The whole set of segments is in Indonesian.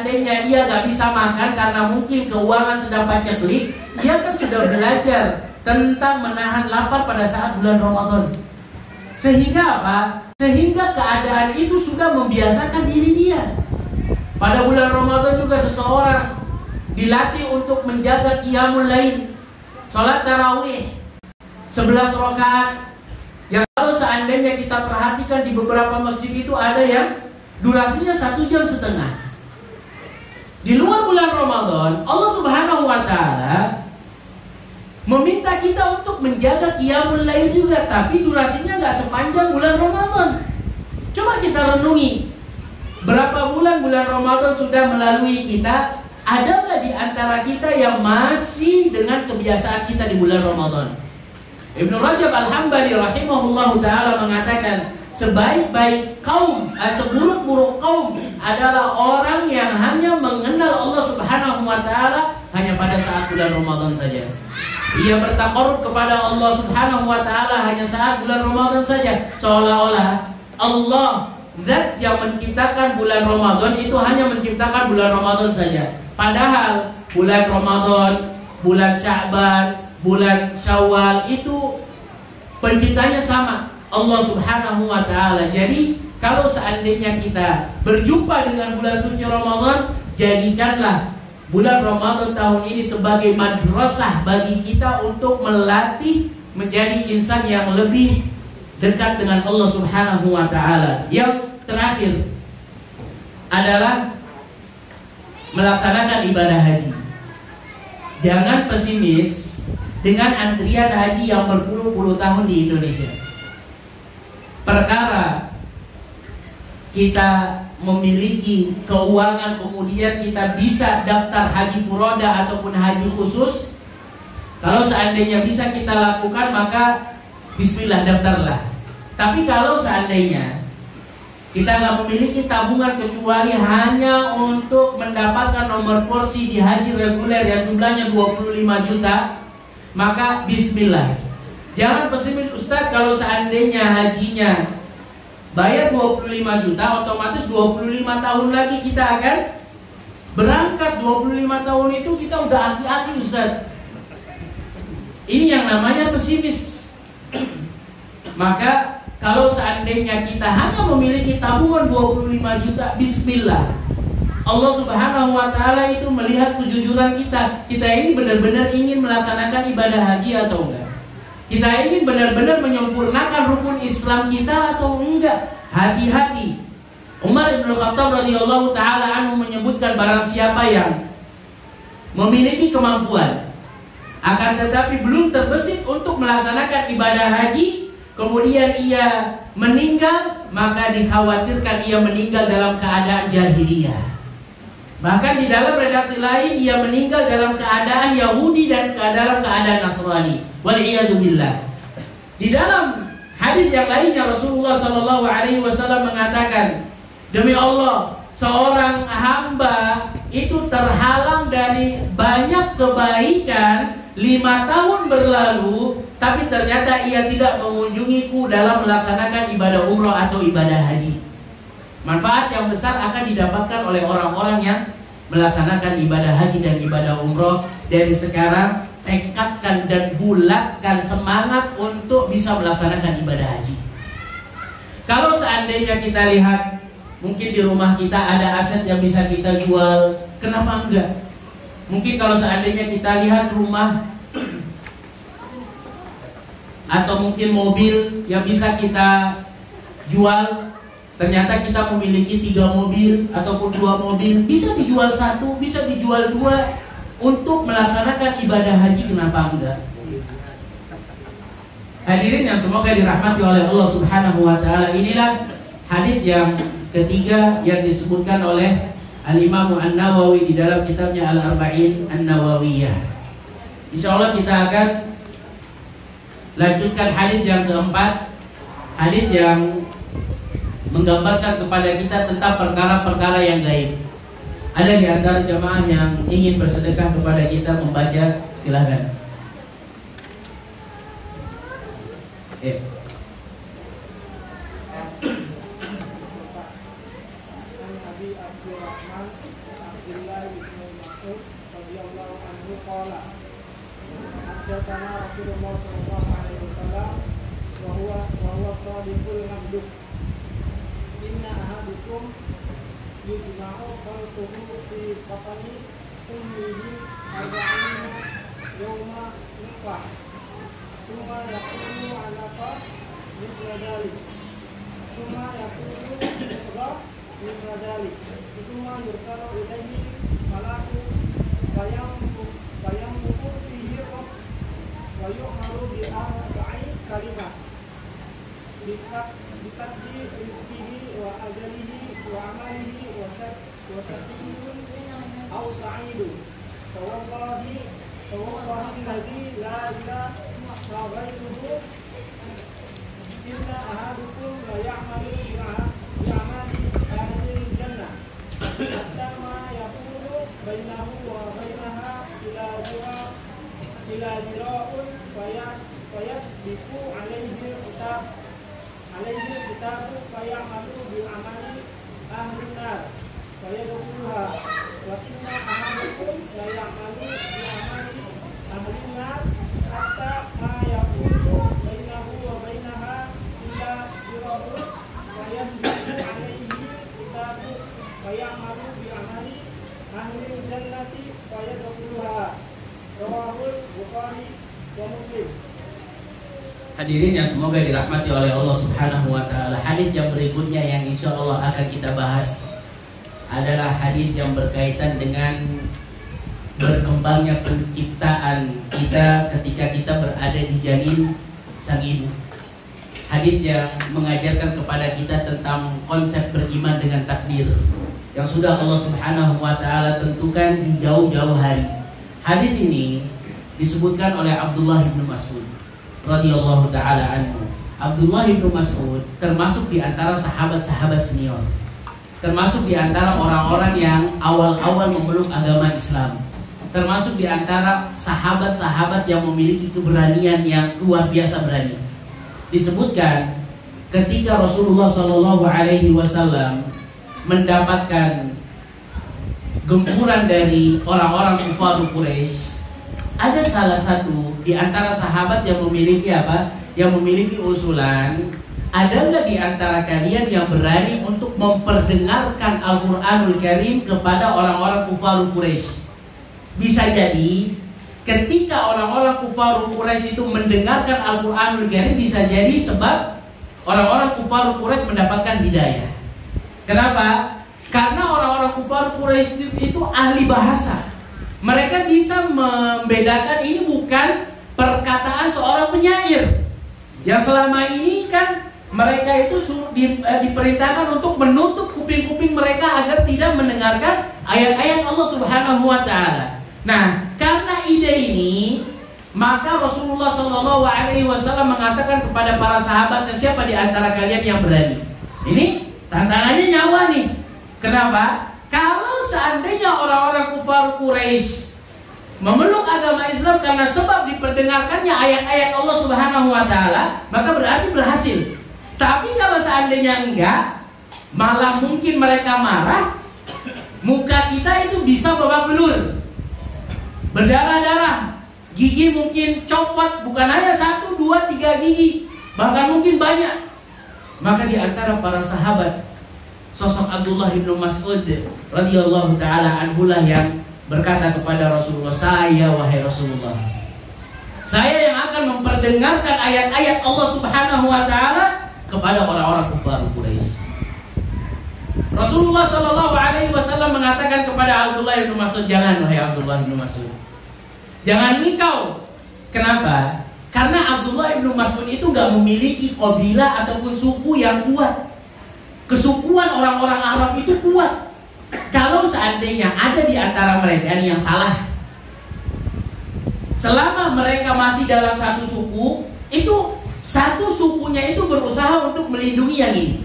seandainya ia nggak bisa makan karena mungkin keuangan sedang paceklik, ia kan sudah belajar tentang menahan lapar pada saat bulan Ramadan. Sehingga apa? Sehingga keadaan itu sudah membiasakan diri dia. Pada bulan Ramadan juga seseorang dilatih untuk menjaga qiyamul lail, sholat tarawih 11 rakaat. Yang kalau seandainya kita perhatikan di beberapa masjid itu ada yang durasinya 1,5 jam. Di luar bulan Ramadan, Allah Subhanahu wa Ta'ala meminta kita untuk menjaga qiyamul lail juga, tapi durasinya nggak sepanjang bulan Ramadan. Coba kita renungi, berapa bulan Ramadan sudah melalui kita? Ada nggak di antara kita yang masih dengan kebiasaan kita di bulan Ramadan? Ibnu Rajab Al-Hambali rahimahullahu ta'ala mengatakan, sebaik-baik kaum, seburuk-buruk kaum adalah orang yang hanya mengenal Allah Subhanahu wa Ta'ala hanya pada saat bulan Ramadan saja. Ia bertaqarrub kepada Allah Subhanahu wa Ta'ala hanya saat bulan Ramadan saja, seolah-olah Allah zat yang menciptakan bulan Ramadan itu hanya menciptakan bulan Ramadan saja. Padahal bulan Ramadan, bulan Sya'ban, bulan Syawal itu penciptanya sama, Allah Subhanahu wa Ta'ala. Jadi kalau seandainya kita berjumpa dengan bulan suci Ramadan, jadikanlah bulan Ramadan tahun ini sebagai madrasah bagi kita untuk melatih menjadi insan yang lebih dekat dengan Allah Subhanahu wa Ta'ala. Yang terakhir adalah melaksanakan ibadah haji. Jangan pesimis dengan antrian haji yang berpuluh-puluh tahun di Indonesia. Perkara kita memiliki keuangan, kemudian kita bisa daftar haji furoda ataupun haji khusus, kalau seandainya bisa kita lakukan, maka bismillah, daftarlah. Tapi kalau seandainya kita nggak memiliki tabungan kecuali hanya untuk mendapatkan nomor porsi di haji reguler yang jumlahnya 25 juta, maka bismillah. Jangan pesimis, Ustadz, kalau seandainya hajinya bayar 25 juta, otomatis 25 tahun lagi kita akan berangkat. 25 tahun itu kita udah aki-aki, Ustadz. Ini yang namanya pesimis. Maka kalau seandainya kita hanya memiliki tabungan 25 juta, bismillah. Allah Subhanahu wa Ta'ala itu melihat kejujuran kita. Kita ini benar-benar ingin melaksanakan ibadah haji atau enggak? Kita ingin benar-benar menyempurnakan rukun Islam kita atau enggak? Hati-hati. Umar bin Khattab radhiyallahu ta'ala anhu menyebutkan, barang siapa yang memiliki kemampuan akan tetapi belum terbesit untuk melaksanakan ibadah haji, kemudian ia meninggal, maka dikhawatirkan ia meninggal dalam keadaan jahiliyah. Bahkan di dalam redaksi lain, ia meninggal dalam keadaan Yahudi dan dalam keadaan Nasrani. Wal'iyadzubillah. Di dalam hadis yang lainnya, Rasulullah SAW mengatakan, demi Allah, seorang hamba itu terhalang dari banyak kebaikan 5 tahun berlalu, tapi ternyata ia tidak mengunjungiku dalam melaksanakan ibadah umroh atau ibadah haji. Manfaat yang besar akan didapatkan oleh orang-orang yang melaksanakan ibadah haji dan ibadah umroh. Dari sekarang tekadkan dan bulatkan semangat untuk bisa melaksanakan ibadah haji. Kalau seandainya kita lihat, mungkin di rumah kita ada aset yang bisa kita jual, kenapa enggak? Mungkin kalau seandainya kita lihat rumah atau mungkin mobil yang bisa kita jual, ternyata kita memiliki 3 mobil ataupun 2 mobil, bisa dijual 1, bisa dijual 2 untuk melaksanakan ibadah haji, kenapa enggak? Hadirin yang semoga dirahmati oleh Allah Subhanahu wa Ta'ala, inilah hadis yang ketiga yang disebutkan oleh Al-Imam An-Nawawi di dalam kitabnya Al-Arba'in An-Nawawiyah. Insyaallah kita akan lanjutkan hadis yang keempat, hadis yang menggambarkan kepada kita tentang perkara-perkara yang gaib. Ada di antara jamaah yang ingin bersedekah kepada kita membaca, silahkan. qala haddatsana Rasulullah sallallahu alaihi wasallam wa huwa shadiqul masduq inna ahadukum yujma'u khalquhu fi batni ummihi 40 yawma nutfah thumma yakunu 'alaqah mithla dhalik thumma yakunu mudghah mithla dhalik thumma yursalu ilayhi malaku fayamku fihi ruh wa yu'maru bi arba'i kalimat bikatbi rizqihi wa ajalihi wa amalihi wa syaqiyun aw sa'idun tawallahi alladhi la ilaha ghairuhu inna ahadukum la ya'malu bi'amali ahli jannah hatta ma yakunu bainahu wa bainaha ila dira'un fayasbiqu alaihi kitabu fayamalu bi'amali ahli nar fayadkhuluha wa inna ahadakum la ya'malu bi'amali ahli nar hatta ma yakunu bainahu wa bainaha illa dira'un fayasbiqu alaihi kitabu fayamalu bi'amali ahli jannati fayadkhuluha rawahul Bukhari wa Muslim. Hadirin yang semoga dirahmati oleh Allah Subhanahu wa taala. Hadis yang berikutnya yang insya Allah akan kita bahas adalah hadis yang berkaitan dengan berkembangnya penciptaan kita ketika kita berada di janin sang ibu. Hadis yang mengajarkan kepada kita tentang konsep beriman dengan takdir yang sudah Allah Subhanahu wa taala tentukan di jauh-jauh hari. Hadis ini disebutkan oleh Abdullah bin Mas'ud radhiyallahu taala anhu. Abdullah bin Mas'ud termasuk di antara sahabat-sahabat senior, termasuk di antara orang-orang yang awal-awal memeluk agama Islam, termasuk di antara sahabat-sahabat yang memiliki keberanian yang luar biasa berani. Disebutkan ketika Rasulullah Shallallahu Alaihi Wasallam mendapatkan gempuran dari orang-orang kufar Quraisy, ada salah satu di antara sahabat yang memiliki apa? Yang memiliki usulan, ada nggak di antara kalian yang berani untuk memperdengarkan Al-Quranul Karim kepada orang-orang kufar Quraisy? Bisa jadi ketika orang-orang kufar Quraisy itu mendengarkan Al-Quranul Karim, bisa jadi sebab orang-orang kufar Quraisy mendapatkan hidayah. Kenapa? Karena orang-orang kufar Quraisy itu ahli bahasa. Mereka bisa membedakan ini bukan perkataan seorang penyair. Yang selama ini kan mereka itu diperintahkan untuk menutup kuping-kuping mereka agar tidak mendengarkan ayat-ayat Allah Subhanahu wa taala. Nah, karena ide ini, maka Rasulullah Shallallahu Alaihi Wasallam mengatakan kepada para sahabatnya, siapa di antara kalian yang berani? Ini tantangannya nyawa nih. Kenapa? Kalau seandainya orang-orang kufar Quraisy memeluk agama Islam karena sebab diperdengarkannya ayat-ayat Allah Subhanahu wa taala, maka berarti berhasil. Tapi kalau seandainya enggak, malah mungkin mereka marah, muka kita itu bisa babak belur, berdarah-darah, gigi mungkin copot, bukan hanya 1, 2, 3 gigi, bahkan mungkin banyak. Maka di antara para sahabat, sosok Abdullah bin Mas'ud radhiyallahu taala anhu lah yang berkata kepada Rasulullah, saya wahai Rasulullah, saya yang akan memperdengarkan ayat-ayat Allah Subhanahu wa taala kepada orang-orang kufar Quraisy. Rasulullah Shallallahu Alaihi Wasallam mengatakan kepada Abdullah bin Mas'ud, jangan wahai Abdullah bin Mas'ud, jangan engkau. Kenapa? Karena Abdullah bin Mas'ud itu nggak memiliki kabilah ataupun suku yang kuat. Kesukuan orang-orang Arab itu kuat. Kalau seandainya ada di antara mereka yang salah, selama mereka masih dalam satu suku, itu satu sukunya itu berusaha untuk melindungi yang ini.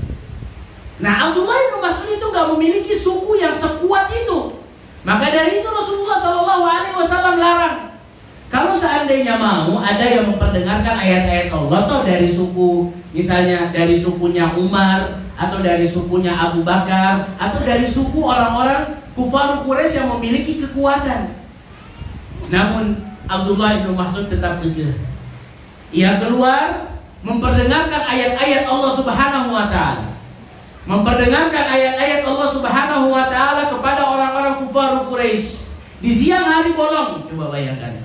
Nah, Abdullah bin Mas'ud itu nggak memiliki suku yang sekuat itu. Maka dari itu Rasulullah Shallallahu Alaihi Wasallam larang. Kalau seandainya mau ada yang memperdengarkan ayat-ayat Allah, atau dari suku, misalnya dari sukunya Umar, atau dari sukunya Abu Bakar, atau dari suku orang-orang kufar Quraisy yang memiliki kekuatan, Namun Abdullah bin Mas'ud tetap kekeh. Ia keluar memperdengarkan ayat-ayat Allah Subhanahu wa taala. Memperdengarkan ayat-ayat Allah Subhanahu wa taala kepada orang-orang kufar Quraisy di siang hari bolong. Coba bayangkan.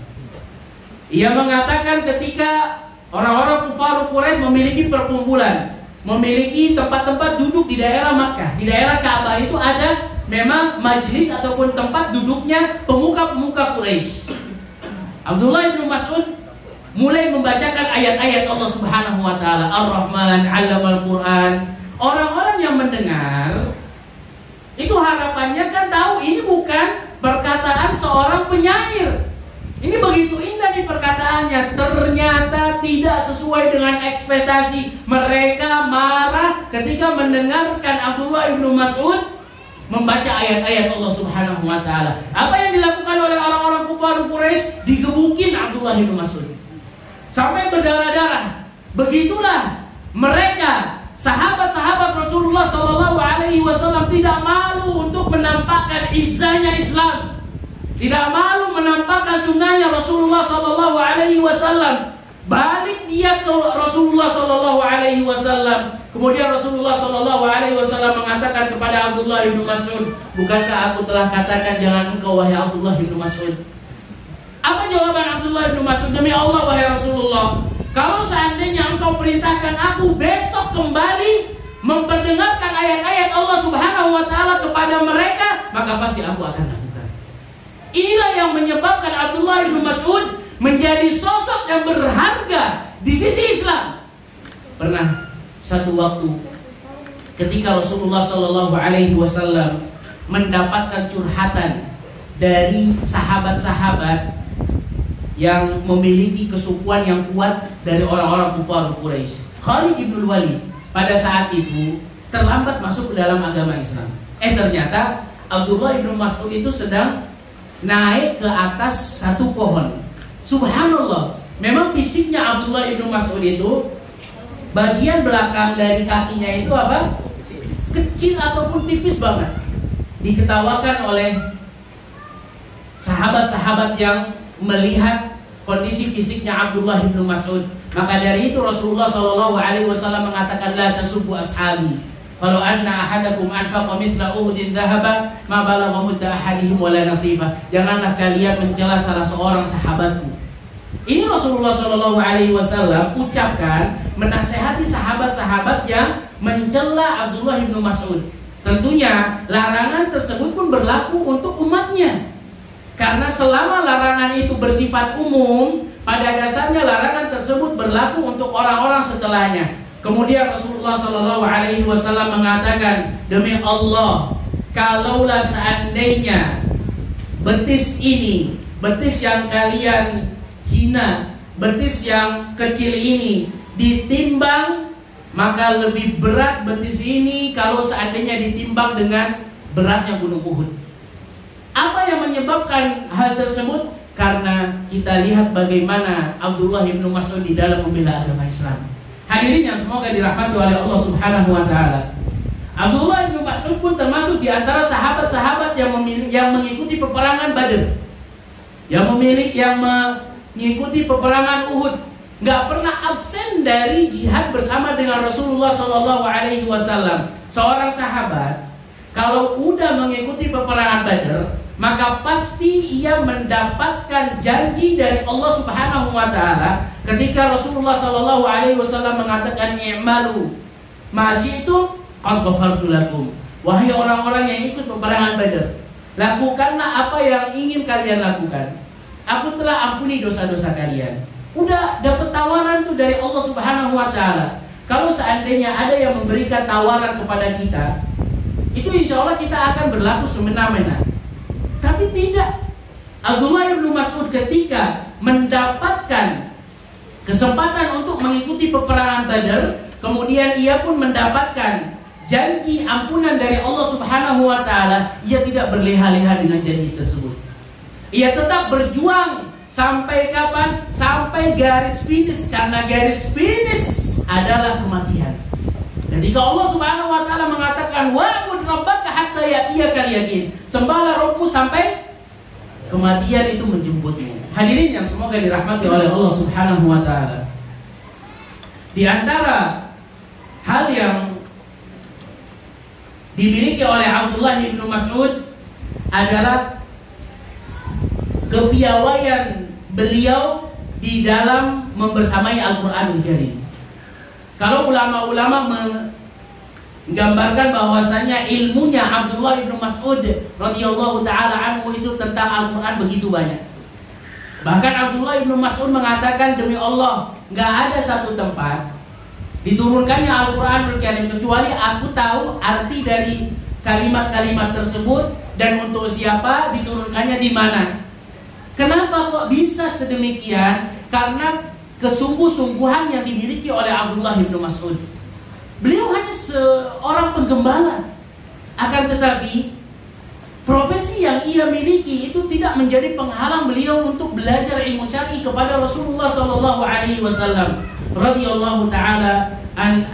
Ia mengatakan ketika orang-orang kufar Quraisy memiliki perkumpulan, memiliki tempat-tempat duduk di daerah Makkah, di daerah Ka'bah itu ada memang majlis ataupun tempat duduknya pemuka-pemuka Quraisy. Abdullah bin Mas'ud mulai membacakan ayat-ayat Allah Subhanahu wa taala, Ar-Rahman 'allamal Qur'an. Orang-orang yang mendengar itu harapannya kan tahu ini bukan perkataan seorang penyair. Ini begitu indah di perkataannya, ternyata tidak sesuai dengan ekspektasi. Mereka marah ketika mendengarkan Abdullah bin Mas'ud membaca ayat-ayat Allah Subhanahu wa taala. Apa yang dilakukan oleh orang-orang kufar Quraisy? Digebukin Abdullah bin Mas'ud sampai berdarah-darah. Begitulah mereka, sahabat-sahabat Rasulullah sallallahu alaihi wasallam, tidak malu untuk menampakkan izzahnya Islam. Tidak malu menampakkan sunnahnya Rasulullah sallallahu alaihi wasallam. Balik dia ke Rasulullah sallallahu alaihi wasallam. Kemudian Rasulullah sallallahu alaihi wasallam mengatakan kepada Abdullah bin Mas'ud, "Bukankah aku telah katakan jangan engkau wahai Abdullah bin Mas'ud?" Apa jawaban Abdullah bin Mas'ud? "Demi Allah wahai Rasulullah, kalau seandainya engkau perintahkan aku besok kembali memperdengarkan ayat-ayat Allah Subhanahu wa taala kepada mereka, maka pasti aku akan lakukan." Inilah yang menyebabkan Abdullah bin Mas'ud menjadi sosok yang berharga di sisi Islam. Pernah satu waktu ketika Rasulullah sallallahu alaihi wasallam mendapatkan curhatan dari sahabat-sahabat yang memiliki kesukuan yang kuat dari orang-orang kufar Quraisy. Khalid bin Walid pada saat itu terlambat masuk ke dalam agama Islam. Ternyata Abdullah bin Mas'ud itu sedang naik ke atas satu pohon. Subhanallah, memang fisiknya Abdullah bin Mas'ud itu bagian belakang dari kakinya itu apa? Kecil ataupun tipis banget. Diketawakan oleh sahabat-sahabat yang melihat kondisi fisiknya Abdullah bin Mas'ud. Maka dari itu Rasulullah sallallahu alaihi wasallam mengatakan, la tasubbu ashabi. Kalau anna ahadakum anfaqa mithla Uhudin dhahaba ma balagha mudda ahadihim wala nasifa. Janganlah kalian mencela salah seorang sahabatku. Ini Rasulullah sallallahu alaihi wasallam ucapkan menasehati sahabat-sahabat yang mencela Abdullah bin Mas'ud. Tentunya larangan tersebut pun berlaku untuk umatnya. Karena selama larangan itu bersifat umum, pada dasarnya larangan tersebut berlaku untuk orang-orang setelahnya. Kemudian Rasulullah sallallahu alaihi wasallam mengatakan, demi Allah, kalaulah seandainya betis ini, betis yang kalian hina, betis yang kecil ini ditimbang, maka lebih berat betis ini kalau seandainya ditimbang dengan beratnya gunung Uhud. Apa yang menyebabkan hal tersebut? Karena kita lihat bagaimana Abdullah bin Mas'ud di dalam membela agama Islam. Hadirin yang semoga dirahmati oleh Allah Subhanahu wa taala. Abdullah bin Mas'ud pun termasuk di antara sahabat-sahabat yang mengikuti peperangan Badr. Yang mengikuti peperangan Uhud, enggak pernah absen dari jihad bersama dengan Rasulullah sallallahu alaihi wasallam. Seorang sahabat kalau udah mengikuti peperangan Badr, maka pasti ia mendapatkan janji dari Allah Subhanahu wa taala ketika Rasulullah sallallahu alaihi wasallam mengatakan i'malu ma syi'tum qad ghafartu lakum. Wahai orang-orang yang ikut peperangan Badar, lakukanlah apa yang ingin kalian lakukan. Aku telah ampuni dosa-dosa kalian. Udah dapat tawaran tuh dari Allah Subhanahu wa taala. Kalau seandainya ada yang memberikan tawaran kepada kita, itu insya Allah kita akan berlaku semena-mena. Tapi tidak. Abdullah bin Mas'ud ketika mendapatkan kesempatan untuk mengikuti peperangan Badar, kemudian ia pun mendapatkan janji ampunan dari Allah Subhanahu wa taala, ia tidak berleha-leha dengan janji tersebut. Ia tetap berjuang sampai kapan? Sampai garis finish, karena garis finish adalah kematian. Ketika Allah Subhanahu wa taala mengatakan wa'bud rabbaka hatta ya'tiyakal yaqin, sembahlah Rabbmu sampai kematian itu menjemputnya. Hadirin yang semoga dirahmati oleh Allah Subhanahu wa taala. Di antara hal yang dimiliki oleh Abdullah bin Mas'ud adalah kepiawaian beliau di dalam membersamai Al-Qur'anul Karim. Kalau ulama-ulama menggambarkan bahwasanya ilmunya Abdullah bin Mas'ud radhiyallahu taala anhu itu tentang Al-Qur'an begitu banyak. Bahkan Abdullah bin Mas'ud mengatakan, demi Allah, nggak ada satu tempat diturunkannya Al-Qur'anul Karim kecuali aku tahu arti dari kalimat-kalimat tersebut dan untuk siapa diturunkannya di mana. Kenapa kok bisa sedemikian? Karena kesungguh-sungguhan yang dimiliki oleh Abdullah bin Mas'ud. Beliau hanya seorang penggembala, akan tetapi profesi yang ia miliki itu tidak menjadi penghalang beliau untuk belajar ilmu syar'i kepada Rasulullah sallallahu alaihi wasallam radhiyallahu taala an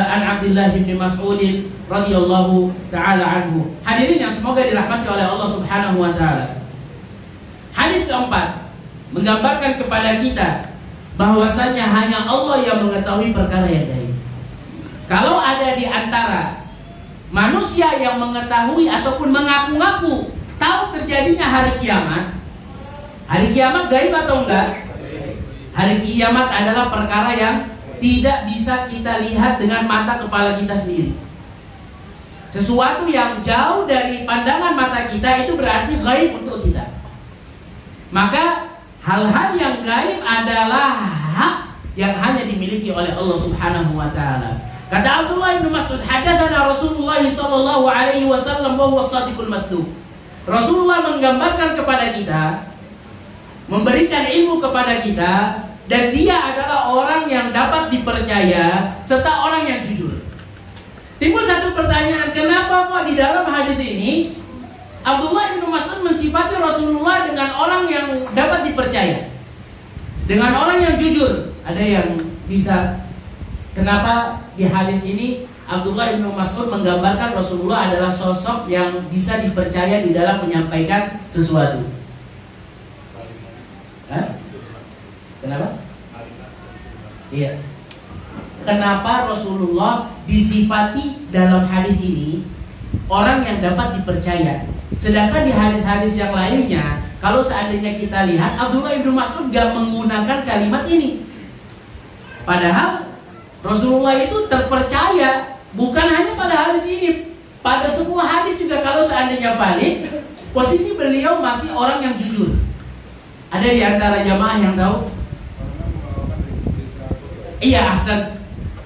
Abdullah bin Mas'ud radhiyallahu taala anhu. Hadirin yang semoga dirahmati oleh Allah Subhanahu wa taala. Hadis keempat menggambarkan kepada kita bahwasanya hanya Allah yang mengetahui perkara yang gaib. Kalau ada di antara manusia yang mengetahui ataupun mengaku-ngaku tahu terjadinya hari kiamat gaib atau enggak? Hari kiamat adalah perkara yang tidak bisa kita lihat dengan mata kepala kita sendiri. Sesuatu yang jauh dari pandangan mata kita itu berarti gaib untuk kita. Maka hal-hal yang gaib adalah hak yang hanya dimiliki oleh Allah Subhanahu wa taala. Kata Abdullah bin Mas'ud, hadatsana Rasulullah sallallahu alaihi wasallam wa huwa shadiqul masduq. Rasulullah menggambarkan kepada kita, memberikan ilmu kepada kita, dan dia adalah orang yang dapat dipercaya serta orang yang jujur. Timbul satu pertanyaan, kenapa kok di dalam hadis ini Abdullah bin Mas'ud mensifati Rasulullah dengan orang yang dapat dipercaya, dengan orang yang jujur? Ada yang bisa, kenapa di hadis ini Abdullah bin Mas'ud menggambarkan Rasulullah adalah sosok yang bisa dipercaya di dalam menyampaikan sesuatu? Hah? Kenapa? Iya. Kenapa Rasulullah disifati dalam hadis ini orang yang dapat dipercaya? Sedangkan di hadis-hadis yang lainnya, kalau seandainya kita lihat, Abdullah bin Mas'ud gak menggunakan kalimat ini. Padahal Rasulullah itu terpercaya bukan hanya pada hadis ini, pada semua hadis juga. Kalau seandainya valid, posisi beliau masih orang yang jujur. Ada di antara jamaah yang tahu? Iya, Hasan.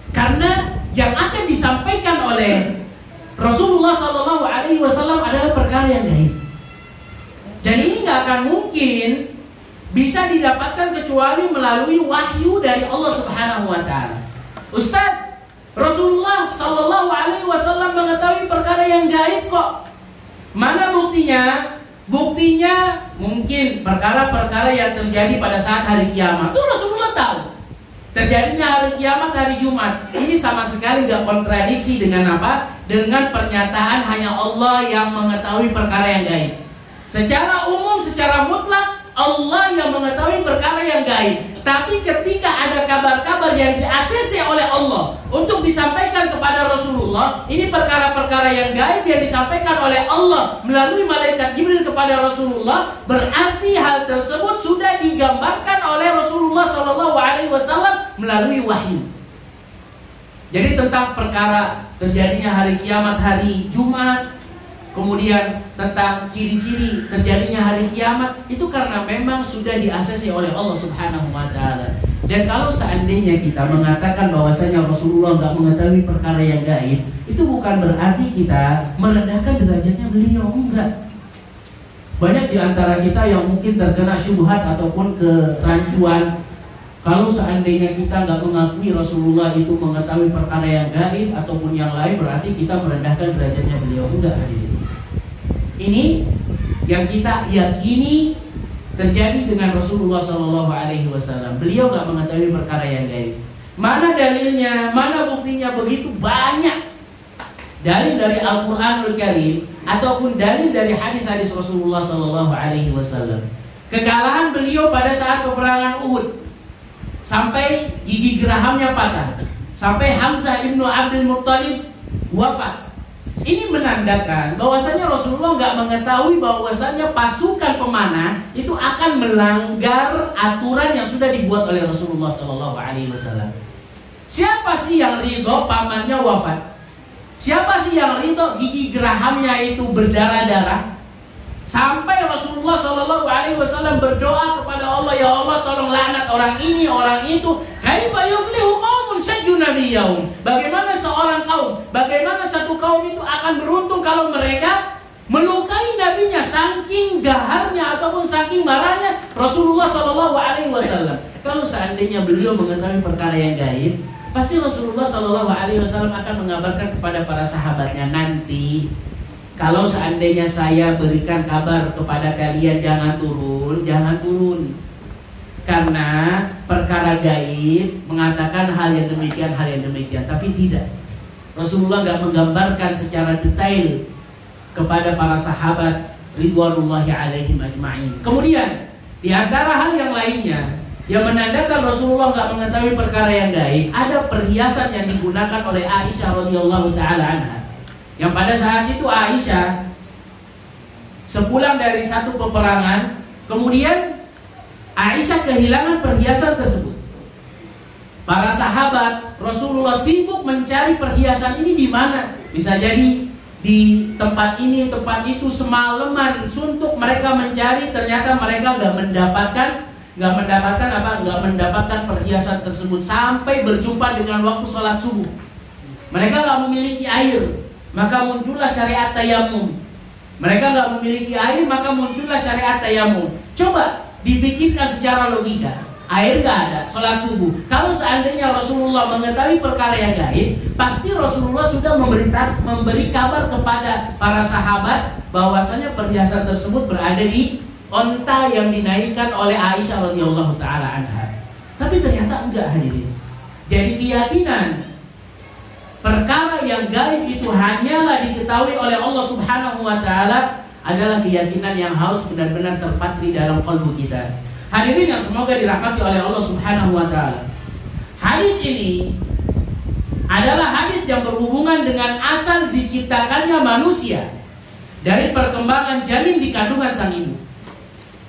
Karena yang akan disampaikan oleh Rasulullah Shallallahu Alaihi Wasallam adalah perkara yang gaib, dan ini nggak akan mungkin bisa didapatkan kecuali melalui wahyu dari Allah Subhanahu Wa Taala. Ustaz, Rasulullah Shallallahu Alaihi Wasallam mengetahui perkara yang gaib kok. Mana buktinya? Buktinya mungkin perkara-perkara yang terjadi pada saat hari kiamat. Itu Rasulullah tahu. Terjadinya hari kiamat hari Jumat. Ini sama sekali nggak kontradiksi dengan apa? Dengan pernyataan hanya Allah yang mengetahui perkara yang gaib. Secara umum, secara mutlak Allah yang mengetahui perkara yang gaib. Tapi ketika ada kabar-kabar yang di-ACC oleh Allah untuk disampaikan kepada Rasulullah, ini perkara-perkara yang gaib yang disampaikan oleh Allah melalui malaikat Jibril kepada Rasulullah, berarti hal tersebut sudah digambarkan oleh Rasulullah SAW melalui wahyu. Jadi tentang perkara terjadinya hari kiamat hari Jumat, kemudian tentang ciri-ciri terjadinya hari kiamat, itu karena memang sudah di-ACC oleh Allah Subhanahu wa taala. Dan kalau seandainya kita mengatakan bahwasanya Rasulullah nggak mengetahui perkara yang gaib, itu bukan berarti kita merendahkan derajatnya beliau, enggak. Banyak di antara kita yang mungkin terkena syubhat ataupun kerancuan. Kalau seandainya kita nggak mengakui Rasulullah itu mengetahui perkara yang gaib ataupun yang lain, berarti kita merendahkan derajatnya beliau, enggak. Ini yang kita yakini terjadi dengan Rasulullah SAW. Beliau nggak mengetahui perkara yang gaib. Mana dalilnya? Mana buktinya? Begitu banyak dalil dari Al-Qur'anul Karim ataupun dalil dari hadis-hadis Rasulullah sallallahu alaihi wasallam. Kekalahan beliau pada saat peperangan Uhud sampai gigi gerahamnya patah, sampai Hamzah ibnu Abdul Muttalib wafat. Ini menandakan bahwasanya Rasulullah nggak mengetahui bahwasanya pasukan pemanah itu akan melanggar aturan yang sudah dibuat oleh Rasulullah sallallahu alaihi wasallam. Siapa sih yang ridho pamannya wafat? Siapa sih yang ridho gigi gerahamnya itu berdarah-darah? Sampai Rasulullah Shallallahu Alaihi Wasallam berdoa kepada Allah, ya Allah tolong laknat orang ini, orang itu. Kaifa yuflihu qaumun syajju nabiyyahum? Bagaimana seorang kaum, bagaimana satu kaum itu akan beruntung kalau mereka melukai nabinya, saking gaharnya ataupun saking marahnya Rasulullah Shallallahu Alaihi Wasallam. Kalau seandainya beliau mengetahui perkara yang gaib, pasti Rasulullah Shallallahu Alaihi Wasallam akan mengabarkan kepada para sahabatnya, nanti kalau seandainya saya berikan kabar kepada kalian jangan turun, karena perkara gaib mengatakan hal yang demikian, tapi tidak. Rasulullah nggak menggambarkan secara detail kepada para sahabat ridwanullahi alaihim ajma'in. Kemudian di antara hal yang lainnya yang menandakan Rasulullah nggak mengetahui perkara yang gaib, ada perhiasan yang digunakan oleh Aisyah radhiyallahu taala anha. Yang pada saat itu Aisyah sepulang dari satu peperangan, kemudian Aisyah kehilangan perhiasan tersebut. Para sahabat Rasulullah sibuk mencari perhiasan ini di mana. Bisa jadi di tempat ini, tempat itu, semalaman suntuk mereka mencari, ternyata mereka nggak mendapatkan perhiasan tersebut sampai berjumpa dengan waktu sholat subuh. Mereka nggak memiliki air, maka muncullah syariat tayamum. Mereka nggak memiliki air, maka muncullah syariat tayamum. Coba dipikirkan secara logika. Air nggak ada, sholat subuh. Kalau seandainya Rasulullah mengetahui perkara yang gaib, pasti Rasulullah sudah memberi kabar kepada para sahabat bahwasanya perhiasan tersebut berada di onta yang dinaikkan oleh Aisyah radhiyallahu taala anha. Tapi ternyata enggak, hadirin. Jadi keyakinan perkara yang gaib itu hanyalah diketahui oleh Allah Subhanahu wa taala adalah keyakinan yang harus benar-benar terpatri dalam kalbu kita. Hadirin yang semoga dirahmati oleh Allah Subhanahu wa taala. Hadis ini adalah hadis yang berhubungan dengan asal diciptakannya manusia dari perkembangan janin di kandungan sang ibu.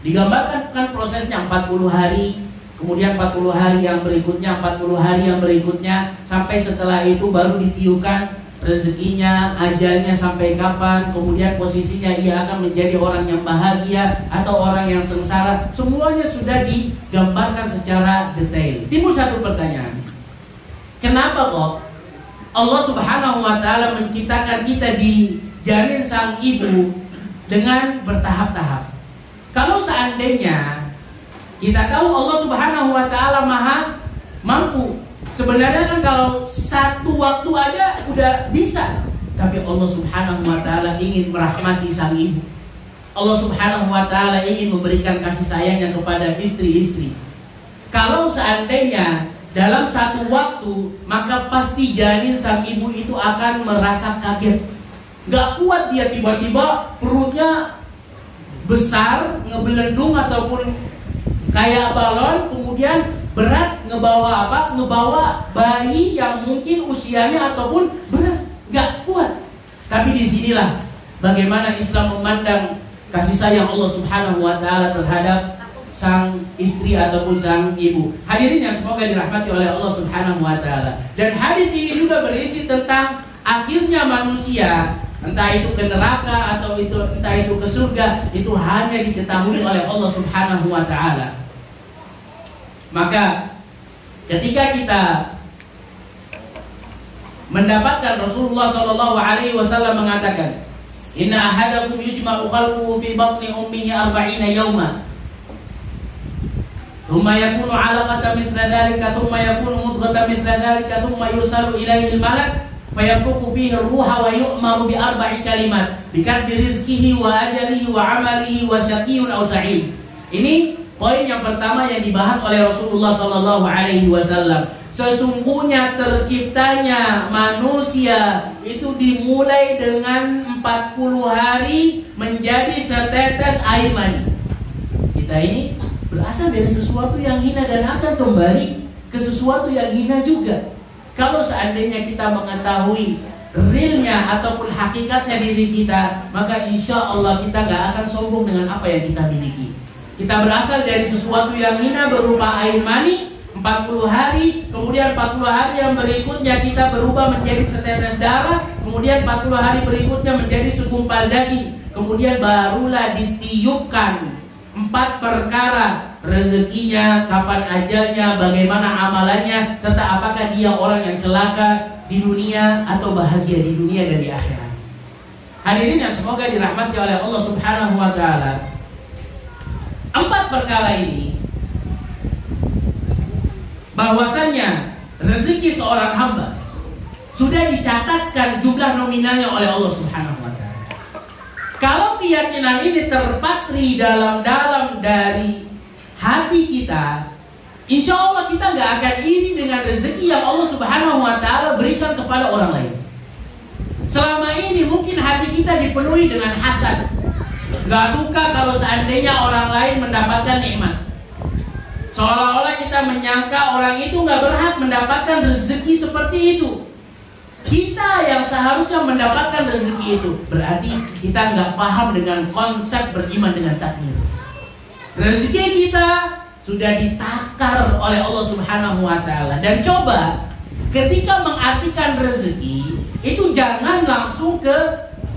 Digambarkan kan prosesnya 40 hari, kemudian 40 hari yang berikutnya, 40 hari yang berikutnya, sampai setelah itu baru ditiupkan rezekinya, ajalnya sampai kapan, kemudian posisinya ia akan menjadi orang yang bahagia atau orang yang sengsara. Semuanya sudah digambarkan secara detail. Timbul satu pertanyaan, kenapa kok Allah Subhanahu wa taala menciptakan kita di janin sang ibu dengan bertahap-tahap? Kalau seandainya kita tahu Allah Subhanahu wa taala maha mampu, sebenarnya kan kalau satu waktu aja udah bisa. Tapi Allah Subhanahu wa taala ingin merahmati sang ibu. Allah Subhanahu wa taala ingin memberikan kasih sayangnya kepada istri-istri. Kalau seandainya dalam satu waktu, maka pasti janin sang ibu itu akan merasa kaget. Gak kuat dia, tiba-tiba perutnya besar, ngebelendung ataupun kayak balon, kemudian berat ngebawa apa? Ngebawa bayi yang mungkin usianya ataupun berat, gak kuat. Tapi disinilah bagaimana Islam memandang kasih sayang Allah Subhanahu wa taala terhadap sang istri ataupun sang ibu. Hadirin yang semoga dirahmati oleh Allah Subhanahu wa taala. Dan hadis ini juga berisi tentang akhirnya manusia, entah itu ke neraka atau entah itu ke surga, itu hanya diketahui oleh Allah Subhanahu wa taala. Maka ketika kita mendapatkan Rasulullah sallallahu alaihi wasallam mengatakan, "Inna ahadakum yujma'u khalquhu fi batni ummihi 40 yawman. Thumma yakunu 'alaqatan mithla dhalika, thumma yakunu mudghatan mithla dhalika, thumma yursalu ilaihi al-malak fayanfukhu fihi ar-ruha wa yu'maru bi 4 kalimat, bi kadri rizqihi wa ajalihi wa 'amalihi wa syaqiyyun aw sa'id." Ini poin yang pertama yang dibahas oleh Rasulullah sallallahu alaihi wasallam. Sesungguhnya terciptanya manusia itu dimulai dengan 40 hari menjadi setetes air mani. Kita ini berasal dari sesuatu yang hina dan akan kembali ke sesuatu yang hina juga. Kalau seandainya kita mengetahui realnya ataupun hakikatnya diri kita, maka insya Allah kita gak akan sombong dengan apa yang kita miliki. Kita berasal dari sesuatu yang hina berupa air mani 40 hari, kemudian 40 hari yang berikutnya kita berubah menjadi setetes darah, kemudian 40 hari berikutnya menjadi segumpal daging, kemudian barulah ditiupkan 4 perkara: rezekinya, kapan ajalnya, bagaimana amalannya, serta apakah dia orang yang celaka di dunia atau bahagia di dunia dan di akhirat. Hadirin yang semoga dirahmati oleh Allah Subhanahu wa taala. 4 perkara ini, bahwasannya rezeki seorang hamba sudah dicatatkan jumlah nominalnya oleh Allah Subhanahu wa taala. Kalau keyakinan ini terpatri dalam-dalam dari hati kita, insya Allah kita gak akan iri dengan rezeki yang Allah Subhanahu wa taala berikan kepada orang lain. Selama ini mungkin hati kita dipenuhi dengan hasad, gak suka kalau seandainya orang lain mendapatkan nikmat. Seolah-olah kita menyangka orang itu gak berhak mendapatkan rezeki seperti itu. Kita yang seharusnya mendapatkan rezeki itu, berarti kita gak paham dengan konsep beriman dengan takdir. Rezeki kita sudah ditakar oleh Allah Subhanahu wa taala. Dan coba ketika mengartikan rezeki itu jangan langsung ke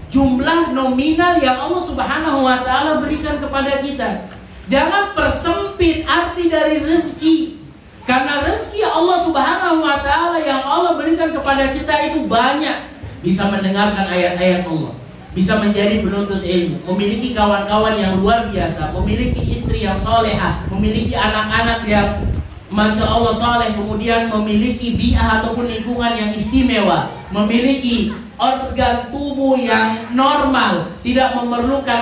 jumlah nominal yang Allah Subhanahu wa taala berikan kepada kita. Jangan persempit arti dari rezeki. Karena rezeki Allah Subhanahu wa taala yang Allah berikan kepada kita itu banyak. Bisa mendengarkan ayat-ayat Allah, bisa menjadi penuntut ilmu, memiliki kawan-kawan yang luar biasa, memiliki istri yang solehah, memiliki anak-anak yang Masya Allah soleh, kemudian memiliki bi'ah ataupun lingkungan yang istimewa, memiliki organ tubuh yang normal, tidak memerlukan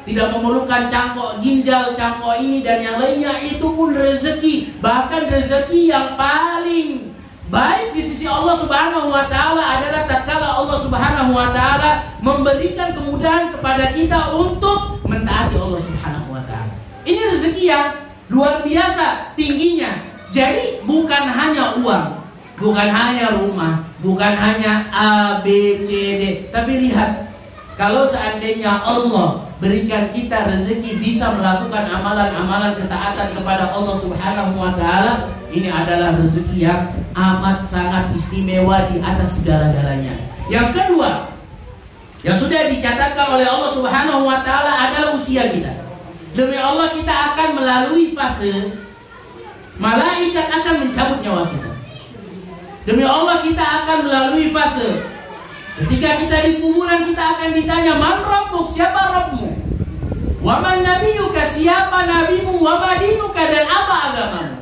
tidak memerlukan cangkok ginjal, cangkok ini dan yang lainnya. Itu pun rezeki, bahkan rezeki yang paling baik di sisi Allah Subhanahu wa taala adalah tatkala Allah Subhanahu wa taala memberikan kemudahan kepada kita untuk mentaati Allah Subhanahu wa taala. Ini rezeki yang luar biasa tingginya. Jadi bukan hanya uang, bukan hanya rumah, bukan hanya A, B, C, D. Tapi lihat, kalau seandainya Allah berikan kita rezeki bisa melakukan amalan-amalan ketaatan kepada Allah Subhanahu wa taala, ini adalah rezeki yang amat sangat istimewa di atas segala-galanya. Yang kedua, yang sudah dicatatkan oleh Allah Subhanahu wa taala adalah usia kita. Demi Allah kita akan melalui fase malaikat akan mencabut nyawa kita. Demi Allah kita akan melalui fase ketika kita di kuburan kita akan ditanya, man rabbuk, siapa Rabbmu? Wa man nabiyuka, siapa nabimu? Wa ma dinuka, dan apa agamamu?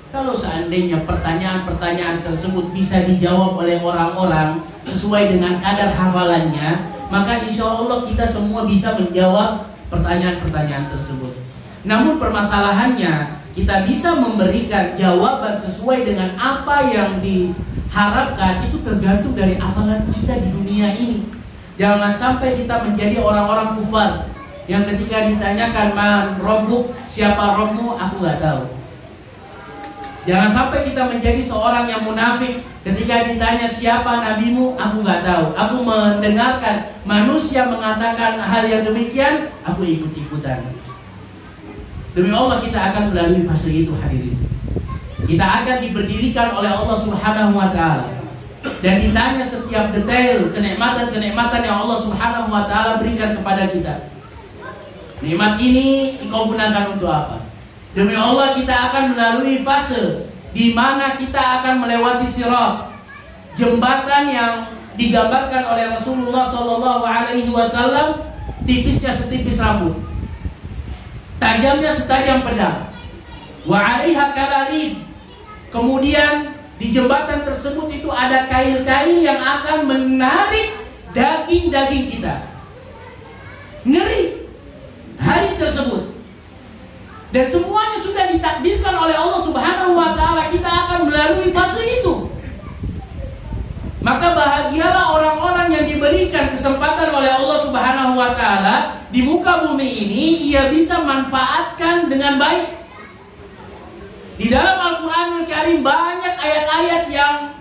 Kalau seandainya pertanyaan-pertanyaan tersebut bisa dijawab oleh orang-orang sesuai dengan kadar hafalannya, maka insya Allah kita semua bisa menjawab pertanyaan-pertanyaan tersebut. Namun permasalahannya, kita bisa memberikan jawaban sesuai dengan apa yang diharapkan itu tergantung dari amalan kita di dunia ini. Jangan sampai kita menjadi orang-orang kufar yang ketika ditanyakan man rabbuk, siapa Rabbmu, aku gak tahu. Jangan sampai kita menjadi seorang yang munafik ketika ditanya siapa nabimu, aku gak tahu. Aku mendengarkan manusia mengatakan hal yang demikian, aku ikut-ikutan. Demi Allah kita akan melalui fase itu, hadirin. Kita akan diberdirikan oleh Allah Subhanahu wa taala dan ditanya setiap detail kenikmatan-kenikmatan yang Allah Subhanahu wa taala berikan kepada kita. Nikmat ini engkau gunakan untuk apa? Demi Allah kita akan melalui fase di mana kita akan melewati sirat, jembatan yang digambarkan oleh Rasulullah sallallahu alaihi wasallam tipisnya setipis rambut, tajamnya setajam pedang. Wa 'alaiha kalalib. Kemudian di jembatan tersebut itu ada kail-kail yang akan menarik daging-daging kita. Ngeri hari tersebut. Dan semuanya sudah ditakdirkan oleh Allah Subhanahu wa taala. Kita akan akan melalui fase itu. Maka bahagialah orang-orang yang diberikan kesempatan oleh Allah Subhanahu wa taala di muka bumi ini, ia bisa manfaatkan dengan baik. Di dalam Al-Qur'anul Karim banyak ayat-ayat yang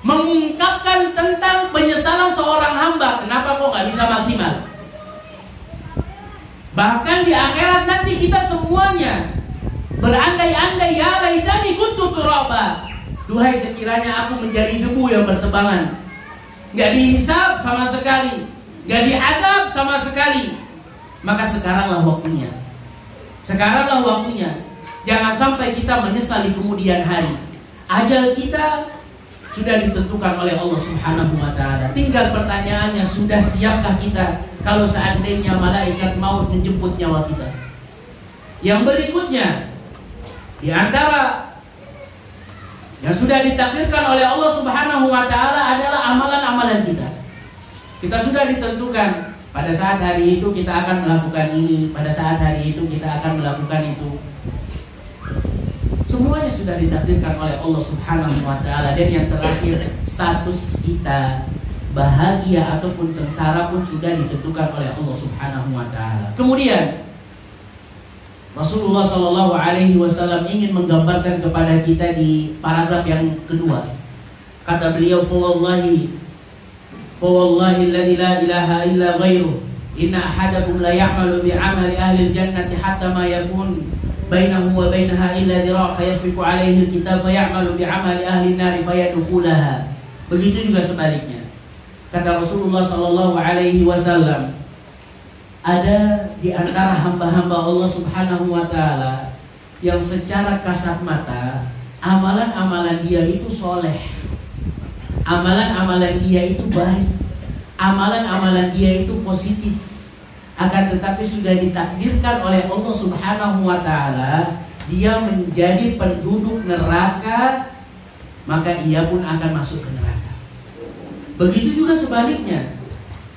mengungkapkan tentang penyesalan seorang hamba. Kenapa kok nggak bisa maksimal? Bahkan di akhirat nanti kita semuanya berandai-andai, ya laitani kuntu turaba. Duhai sekiranya aku menjadi debu yang bertebangan, gak dihisab sama sekali, gak diadab sama sekali. Maka sekaranglah waktunya. Sekaranglah waktunya. Jangan sampai kita menyesal di kemudian hari. Ajal kita sudah ditentukan oleh Allah Subhanahu wa taala. Tinggal pertanyaannya, sudah siapkah kita kalau seandainya malaikat maut menjemput nyawa kita? Yang berikutnya, di antara yang sudah ditakdirkan oleh Allah Subhanahu wa taala adalah amalan-amalan kita. Kita sudah ditentukan pada saat hari itu kita akan melakukan ini, pada saat hari itu kita akan melakukan itu. Semuanya sudah ditakdirkan oleh Allah Subhanahu wa taala. Dan yang terakhir, status kita bahagia ataupun sengsara pun sudah ditentukan oleh Allah Subhanahu wa taala. Kemudian Rasulullah Shallallahu Alaihi Wasallam ingin menggambarkan kepada kita di paragraf yang kedua. Kata beliau, "Fawallahi alladzi la ilaha illa ghairuh, inna ahadakum la ya'malu bi 'amali ahli al-jannati hatta ma yakun bainahu wa bainaha illa dhira' fayasbiqu 'alaihi al-kitab fay'amalu bi 'amali ahli an-nar fayadkhulaha." Begitu juga sebaliknya. Kata Rasulullah Shallallahu Alaihi Wasallam, ada di antara hamba-hamba Allah Subhanahu wa taala yang secara kasat mata amalan-amalan dia itu soleh, amalan-amalan dia itu baik, amalan-amalan dia itu positif. Akan tetapi sudah ditakdirkan oleh Allah Subhanahu wa taala dia menjadi penduduk neraka, maka ia pun akan masuk ke neraka. Begitu juga sebaliknya.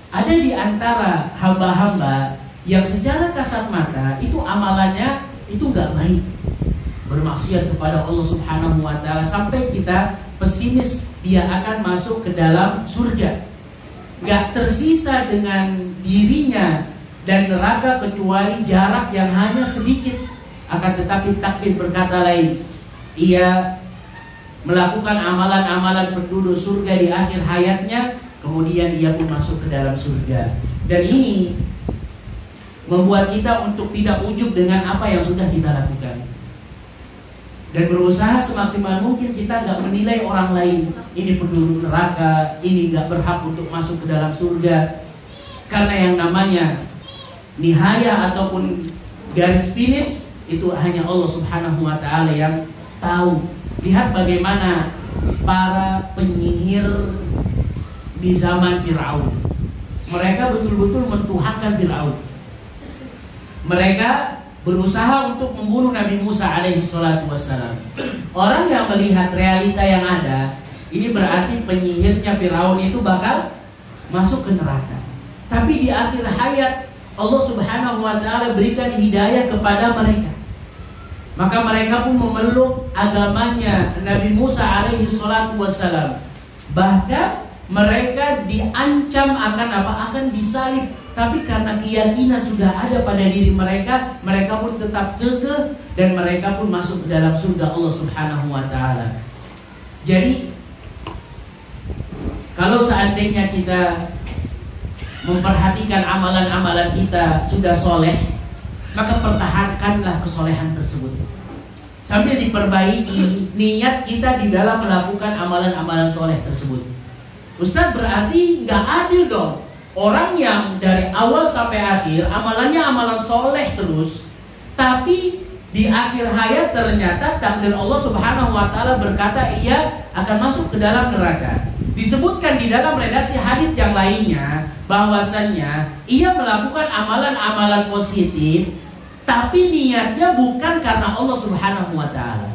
Ada di antara hamba-hamba yang secara kasat mata itu amalannya itu nggak baik, bermaksiat kepada Allah Subhanahu wa taala, sampai kita pesimis dia akan masuk ke dalam surga. Nggak tersisa dengan dirinya dan neraka kecuali jarak yang hanya sedikit. Akan tetapi takdir berkata lain. Ia melakukan amalan-amalan penduduk surga di akhir hayatnya, kemudian ia pun masuk ke dalam surga. Dan ini membuat kita untuk tidak ujub dengan apa yang sudah kita lakukan, dan berusaha semaksimal mungkin kita nggak menilai orang lain, ini penduduk neraka, ini nggak berhak untuk masuk ke dalam surga. Karena yang namanya nihaya ataupun garis finish itu hanya Allah Subhanahu wa taala yang tahu. Lihat bagaimana para penyihir di zaman Fir'aun. Mereka betul-betul mentuhankan Fir'aun. Mereka berusaha untuk membunuh Nabi Musa alaihi salatu wassalam. Orang yang melihat realita yang ada, ini berarti penyihirnya Fir'aun itu bakal masuk ke neraka. Tapi di akhir hayat Allah Subhanahu wa taala berikan hidayah kepada mereka. Maka mereka pun memeluk agamanya Nabi Musa alaihi salatu wassalam. Bahkan mereka diancam akan apa? Akan disalib. Tapi karena keyakinan sudah ada pada diri mereka, mereka pun tetap kekeh dan mereka pun masuk ke dalam surga Allah Subhanahu wa taala. Jadi kalau seandainya kita memperhatikan amalan-amalan kita sudah soleh, maka pertahankanlah kesolehan tersebut sambil diperbaiki niat kita di dalam melakukan amalan-amalan soleh tersebut. Ustadz, berarti nggak adil dong. Orang yang dari awal sampai akhir amalannya amalan soleh terus, tapi di akhir hayat ternyata takdir Allah Subhanahu wa taala berkata ia akan masuk ke dalam neraka. Disebutkan di dalam redaksi hadits yang lainnya bahwasannya ia melakukan amalan-amalan positif, tapi niatnya bukan karena Allah Subhanahu wa taala.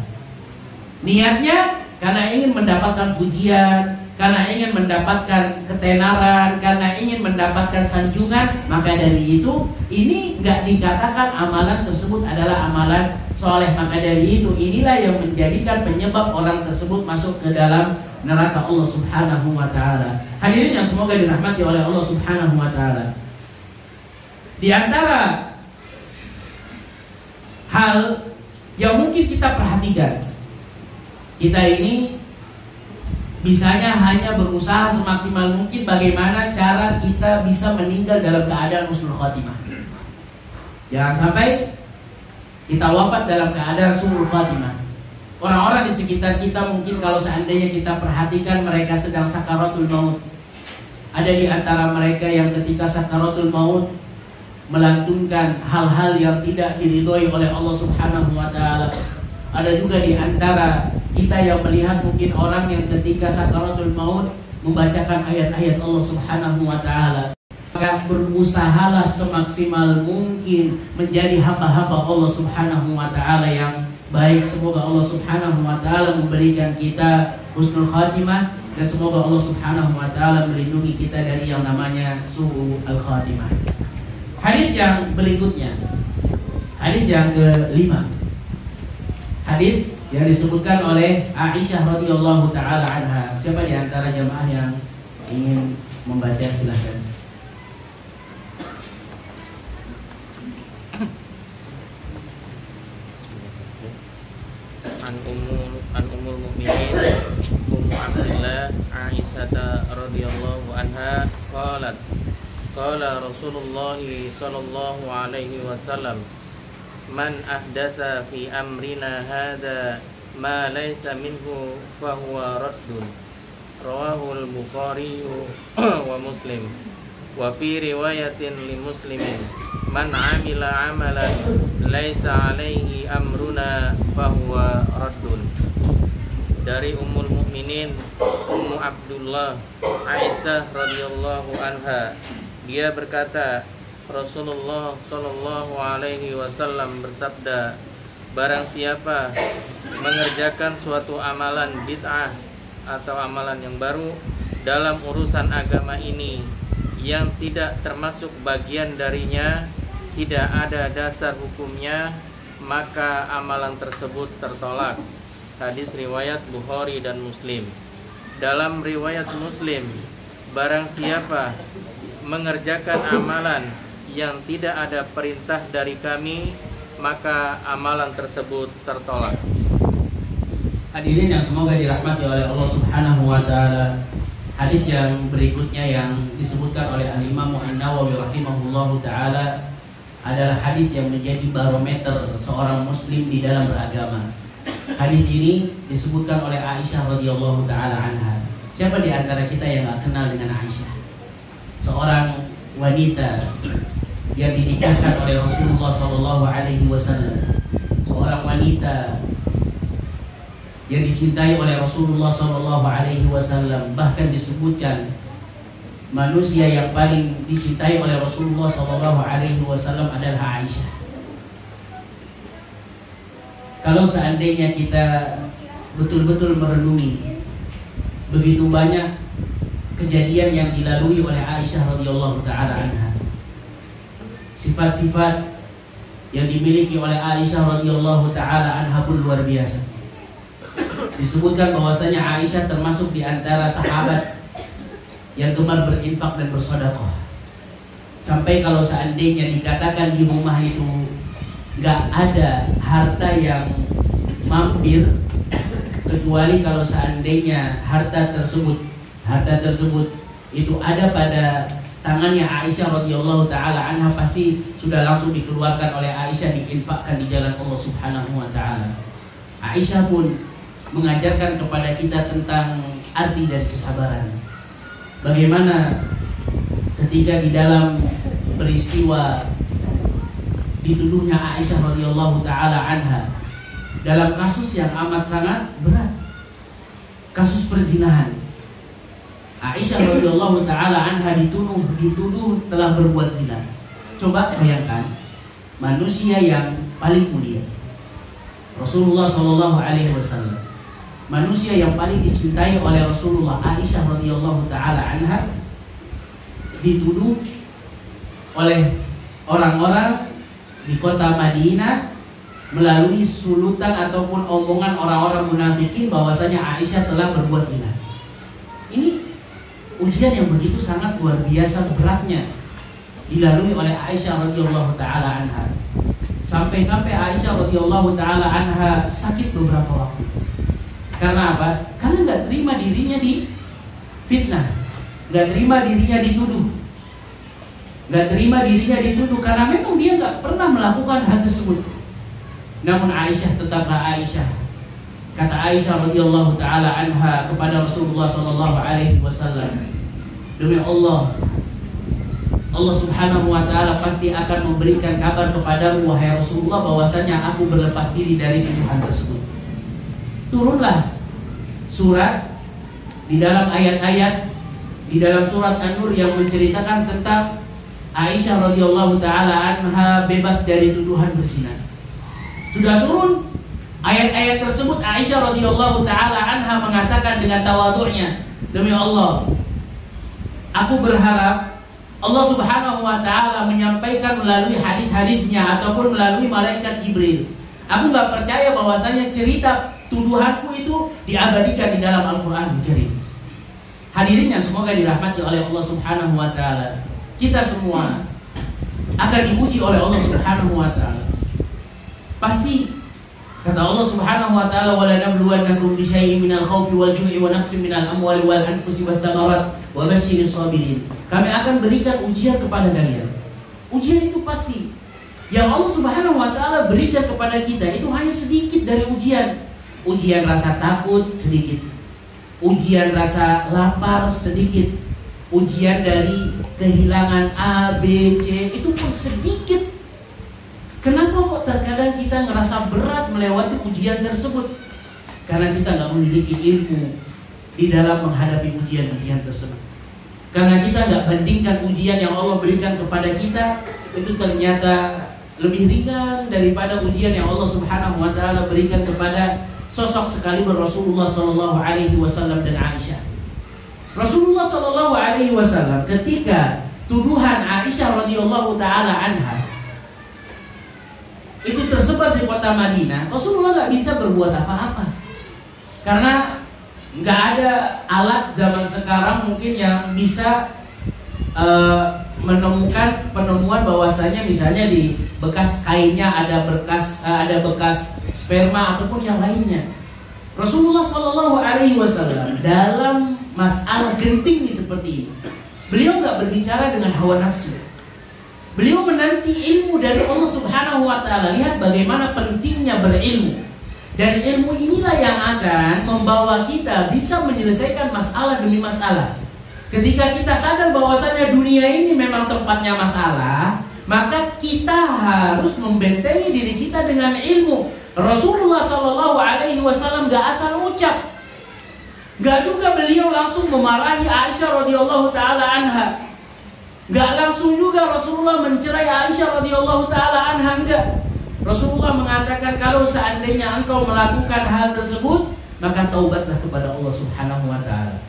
Niatnya karena ingin mendapatkan pujian, karena ingin mendapatkan ketenaran, karena ingin mendapatkan sanjungan, maka dari itu ini nggak dikatakan amalan tersebut adalah amalan soleh. Maka dari itu inilah yang menjadikan penyebab orang tersebut masuk ke dalam neraka Allah Subhanahu wa ta'ala. Hadirin yang semoga dirahmati oleh Allah Subhanahu wa ta'ala, di antara hal yang mungkin kita perhatikan, kita ini bisanya hanya berusaha semaksimal mungkin bagaimana cara kita bisa meninggal dalam keadaan husnul khotimah. Jangan sampai kita wafat dalam keadaan su'ul khotimah. Orang-orang di sekitar kita mungkin kalau seandainya kita perhatikan mereka sedang sakaratul maut. Ada di antara mereka yang ketika sakaratul maut melantunkan hal-hal yang tidak diridhoi oleh Allah Subhanahu wa ta'ala. Ada juga di antara kita yang melihat mungkin orang yang ketika sakaratul maut membacakan ayat-ayat Allah Subhanahu wa ta'ala. Maka berusahalah semaksimal mungkin menjadi hamba-hamba Allah Subhanahu wa ta'ala yang baik. Semoga Allah Subhanahu wa ta'ala memberikan kita husnul khatimah, dan semoga Allah Subhanahu wa ta'ala melindungi kita dari yang namanya su'ul khatimah. Hadis yang berikutnya, hadis yang kelima, hadis yang disebutkan oleh Aisyah radhiyallahu taala anha. Siapa di antara jamaah yang ingin membaca, silahkan. An ummul mukminin Ummu Abdillah Aisyah radhiyallahu anha qalat qala Rasulullah sallallahu alaihi wasallam man ahdasa fi amrina hadza ma laysa minhu fa huwa raddun, rawahu al-Bukhari wa Muslim. Wa fi riwayatin li Muslimin man amila amalan laysa alaihi amruna fa huwa raddun. Dari Ummul Mukminin Ummu Abdullah Aisyah radhiyallahu anha, dia berkata, Rasulullah sallallahu alaihi wasallam bersabda, barang siapa mengerjakan suatu amalan bid'ah atau amalan yang baru dalam urusan agama ini yang tidak termasuk bagian darinya, tidak ada dasar hukumnya, maka amalan tersebut tertolak. Hadis riwayat Bukhari dan Muslim. Dalam riwayat Muslim, barang siapa mengerjakan amalan yang tidak ada perintah dari kami, maka amalan tersebut tertolak. Hadirin yang semoga dirahmati oleh Allah Subhanahu wa ta'ala, hadis yang berikutnya yang disebutkan oleh Al-Imam An-Nawawi rahimahullahu ta'ala adalah hadis yang menjadi barometer seorang muslim di dalam beragama. Hadis ini disebutkan oleh Aisyah radhiyallahu ta'ala anha. Siapa di antara kita yang gak kenal dengan Aisyah? Seorang wanita yang dinikahkan oleh Rasulullah sallallahu alaihi wasallam. Seorang wanita yang dicintai oleh Rasulullah sallallahu alaihi wasallam. Bahkan disebutkan manusia yang paling dicintai oleh Rasulullah sallallahu alaihi wasallam adalah Aisyah. Kalau seandainya kita betul-betul merenungi begitu banyak kejadian yang dilalui oleh Aisyah radhiyallahu taala anha, sifat-sifat yang dimiliki oleh Aisyah radhiyallahu taala anha pun luar biasa. Disebutkan bahwasanya Aisyah termasuk di antara sahabat yang gemar berinfak dan bersedekah. Sampai kalau seandainya dikatakan di rumah itu nggak ada harta yang mampir, kecuali kalau seandainya harta tersebut itu ada pada tangannya Aisyah radhiyallahu taala anha, pasti sudah langsung dikeluarkan oleh Aisyah, diinfakkan di jalan Allah Subhanahu wa taala. Aisyah pun mengajarkan kepada kita tentang arti dari kesabaran. Bagaimana ketika di dalam peristiwa dituduhnya Aisyah radhiyallahu taala anha dalam kasus yang amat sangat berat, kasus perzinahan. Aisyah radhiyallahu taala anha dituduh telah berbuat zina. Coba bayangkan, manusia yang paling mulia, Rasulullah sallallahu alaihi wasallam, manusia yang paling dicintai oleh Rasulullah, Aisyah radhiyallahu taala anha, dituduh oleh orang-orang di kota Madinah melalui sulutan ataupun omongan orang-orang munafikin bahwasanya Aisyah telah berbuat zina. Ini ujian yang begitu sangat luar biasa beratnya dilalui oleh Aisyah radhiyallahu taala anha. Sampai-sampai Aisyah radhiyallahu taala anha sakit beberapa waktu. Karena apa? Karena nggak terima dirinya di fitnah, nggak terima dirinya dituduh, nggak terima dirinya dituduh karena memang dia nggak pernah melakukan hal tersebut. Namun Aisyah tetaplah Aisyah. Kata Aisyah radhiyallahu taala anha kepada Rasulullah sallallahu alaihi wasallam, demi Allah, Allah subhanahu wa ta'ala pasti akan memberikan kabar kepadamu wahai Rasulullah bahwasanya aku berlepas diri dari tuduhan tersebut. Turunlah surat di dalam ayat-ayat di dalam surat An-Nur yang menceritakan tentang Aisyah radhiyallahu taala anha bebas dari tuduhan berzina. Sudah turun ayat-ayat tersebut, Aisyah radhiyallahu taala anha mengatakan dengan tawadhu'nya, demi Allah, aku berharap Allah subhanahu wa ta'ala menyampaikan melalui hadis-hadisnya ataupun melalui malaikat Jibril. Aku gak percaya bahwasanya cerita tuduhanku itu diabadikan di dalam Al-Quran Al-Karim. Hadirin yang semoga dirahmati oleh Allah subhanahu wa ta'ala, kita semua akan diuji oleh Allah subhanahu wa ta'ala. Pasti kata Allah subhanahu wa ta'ala, wala nabluwannakum bi syai'in minal khawfi wal ju'i wa naqsin minal amwali wal anfusi wath thamarat wa basyyiris sabirin. Kami akan berikan ujian kepada kalian. Ujian itu pasti. Yang Allah subhanahu wa ta'ala berikan kepada kita itu hanya sedikit dari ujian. Ujian rasa takut sedikit, ujian rasa lapar sedikit, ujian dari kehilangan A, B, C itu pun sedikit. Kenapa kok terkadang kita ngerasa berat melewati ujian tersebut? Karena kita nggak memiliki ilmu di dalam menghadapi ujian-ujian tersebut. Karena kita nggak bandingkan ujian yang Allah berikan kepada kita itu ternyata lebih ringan daripada ujian yang Allah subhanahu wa ta'ala berikan kepada sosok sekaliber Rasulullah sallallahu alaihi wasallam dan Aisyah. Rasulullah sallallahu alaihi wasallam ketika tuduhan Aisyah radhiyallahu taala anha itu tersebar di kota Madinah, Rasulullah nggak bisa berbuat apa-apa karena nggak ada alat zaman sekarang mungkin yang bisa menemukan penemuan bahwasanya misalnya di bekas kainnya ada bekas sperma ataupun yang lainnya. Rasulullah Shallallahu Alaihi Wasallam dalam masalah genting seperti ini, beliau nggak berbicara dengan hawa nafsu. Beliau menanti ilmu dari Allah Subhanahu Wa Taala. Lihat bagaimana pentingnya berilmu. Dan ilmu inilah yang akan membawa kita bisa menyelesaikan masalah demi masalah. Ketika kita sadar bahwasanya dunia ini memang tempatnya masalah, maka kita harus membentengi diri kita dengan ilmu. Rasulullah Shallallahu Alaihi Wasallam gak asal ucap, gak juga beliau langsung memarahi Aisyah radhiyallahu taala anha, gak langsung juga Rasulullah mencerai Aisyah radhiyallahu taala anha, enggak. Rasulullah mengatakan kalau seandainya engkau melakukan hal tersebut, maka taubatlah kepada Allah Subhanahu Wa Taala.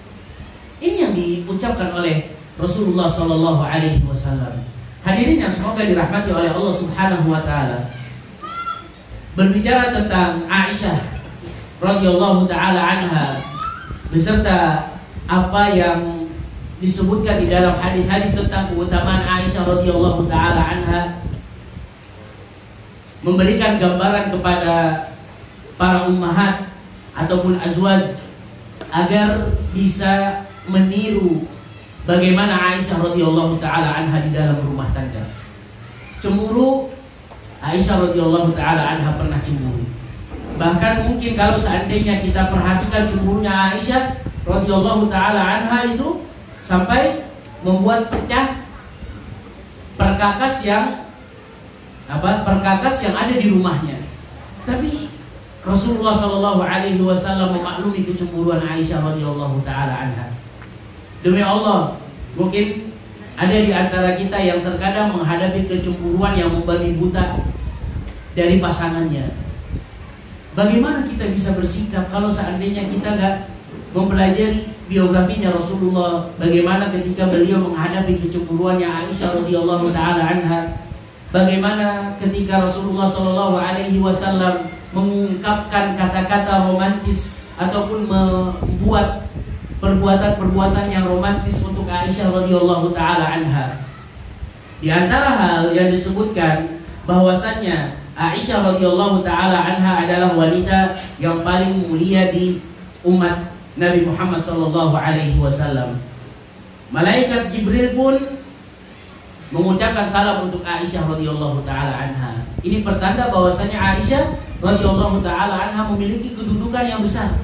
Ini yang diucapkan oleh Rasulullah Shallallahu Alaihi Wasallam. Hadirin yang semoga dirahmati oleh Allah Subhanahu Wa Taala. Berbicara tentang Aisyah radhiyallahu taala anha beserta apa yang disebutkan di dalam hadis-hadis tentang keutamaan Aisyah radhiyallahu taala anha, memberikan gambaran kepada para ummahat ataupun azwaj agar bisa meniru bagaimana Aisyah radhiyallahu taala anha di dalam rumah tangga. Cemburu, Aisyah radhiyallahu taala anha pernah cemburu. Bahkan mungkin kalau seandainya kita perhatikan cemburunya Aisyah radhiyallahu taala anha itu sampai membuat pecah perkakas yang ada di rumahnya. Tapi Rasulullah Shallallahu Alaihi Wasallam memaklumi kecemburuan Aisyah radhiyallahu taala anha. Demi Allah, mungkin ada di antara kita yang terkadang menghadapi kecemburuan yang membabi buta dari pasangannya. Bagaimana kita bisa bersikap kalau seandainya kita nggak mempelajari biografinya Rasulullah? Bagaimana ketika beliau menghadapi kecemburuannya Aisyah radhiyallahu taala anha? Bagaimana ketika Rasulullah Shallallahu Alaihi Wasallam mengungkapkan kata-kata romantis ataupun membuat perbuatan-perbuatan yang romantis untuk Aisyah radhiyallahu taala anha? Di antara hal yang disebutkan bahwasannya Aisyah radhiyallahu taala anha adalah wanita yang paling mulia di umat Nabi Muhammad sallallahu alaihi wasallam. Malaikat Jibril pun mengucapkan salam untuk Aisyah radhiyallahu taala anha. Ini pertanda bahwasanya Aisyah radhiyallahu taala anha memiliki kedudukan yang besar.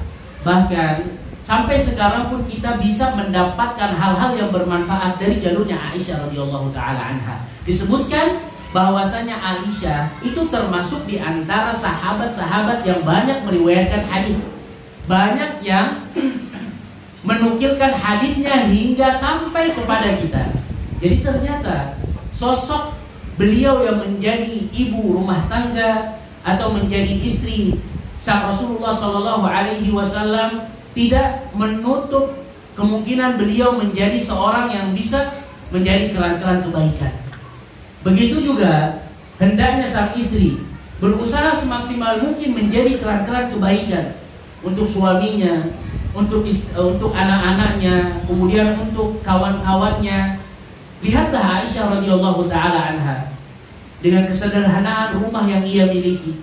Bahkan sampai sekarang pun kita bisa mendapatkan hal-hal yang bermanfaat dari jalurnya Aisyah radhiyallahu taala anha. Disebutkan bahwasanya Aisyah itu termasuk di antara sahabat-sahabat yang banyak meriwayatkan hadis. Banyak yang menukilkan hadisnya hingga sampai kepada kita. Jadi ternyata sosok beliau yang menjadi ibu rumah tangga atau menjadi istri sang Rasulullah Shallallahu Alaihi Wasallam tidak menutup kemungkinan beliau menjadi seorang yang bisa menjadi keran-keran kebaikan. Begitu juga hendaknya sang istri berusaha semaksimal mungkin menjadi keran-keran kebaikan untuk suaminya, untuk anak-anaknya, kemudian untuk kawan-kawannya. Lihatlah Aisyah radhiyallahu taala anha dengan kesederhanaan rumah yang ia miliki.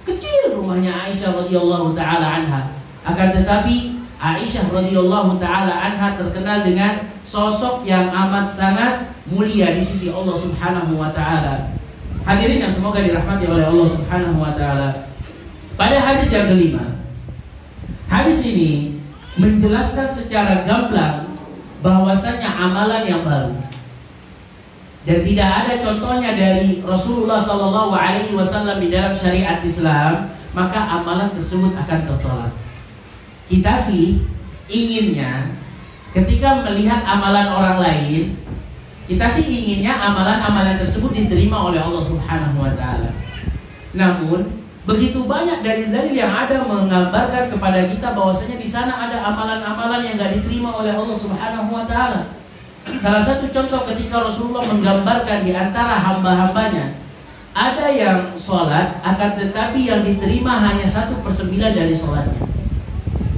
Kecil rumahnya Aisyah radhiyallahu taala anha. Akan tetapi Aisyah radhiyallahu taala anha terkenal dengan sosok yang amat sangat mulia di sisi Allah Subhanahu wa taala. Hadirin yang semoga dirahmati oleh Allah Subhanahu wa taala. Pada hadis yang kelima, hadis ini menjelaskan secara gamblang bahwasanya amalan yang baru dan tidak ada contohnya dari Rasulullah Sallallahu Alaihi Wasallam di dalam syariat Islam, maka amalan tersebut akan tertolak. Kita sih inginnya ketika melihat amalan orang lain, kita sih inginnya amalan-amalan tersebut diterima oleh Allah Subhanahu wa taala. Namun begitu banyak dalil-dalil yang ada menggambarkan kepada kita bahwasanya di sana ada amalan-amalan yang tidak diterima oleh Allah Subhanahu wa taala. Salah satu contoh ketika Rasulullah menggambarkan di antara hamba-hambanya, ada yang sholat akan tetapi yang diterima hanya 1/9 dari sholatnya.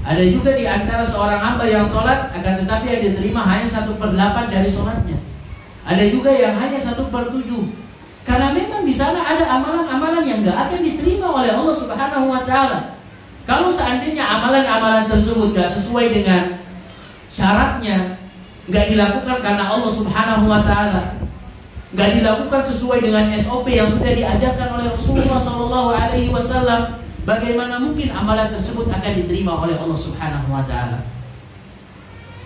Ada juga di antara seorang hamba yang sholat akan tetapi yang diterima hanya 1/8 dari sholatnya. Ada juga yang hanya 1/7. Karena memang di sana ada amalan-amalan yang gak akan diterima oleh Allah Subhanahu wa taala. Kalau seandainya amalan-amalan tersebut gak sesuai dengan syaratnya, gak dilakukan karena Allah Subhanahu wa taala, gak dilakukan sesuai dengan SOP yang sudah diajarkan oleh Rasulullah Sallallahu Alaihi Wasallam, bagaimana mungkin amalan tersebut akan diterima oleh Allah Subhanahu wa taala?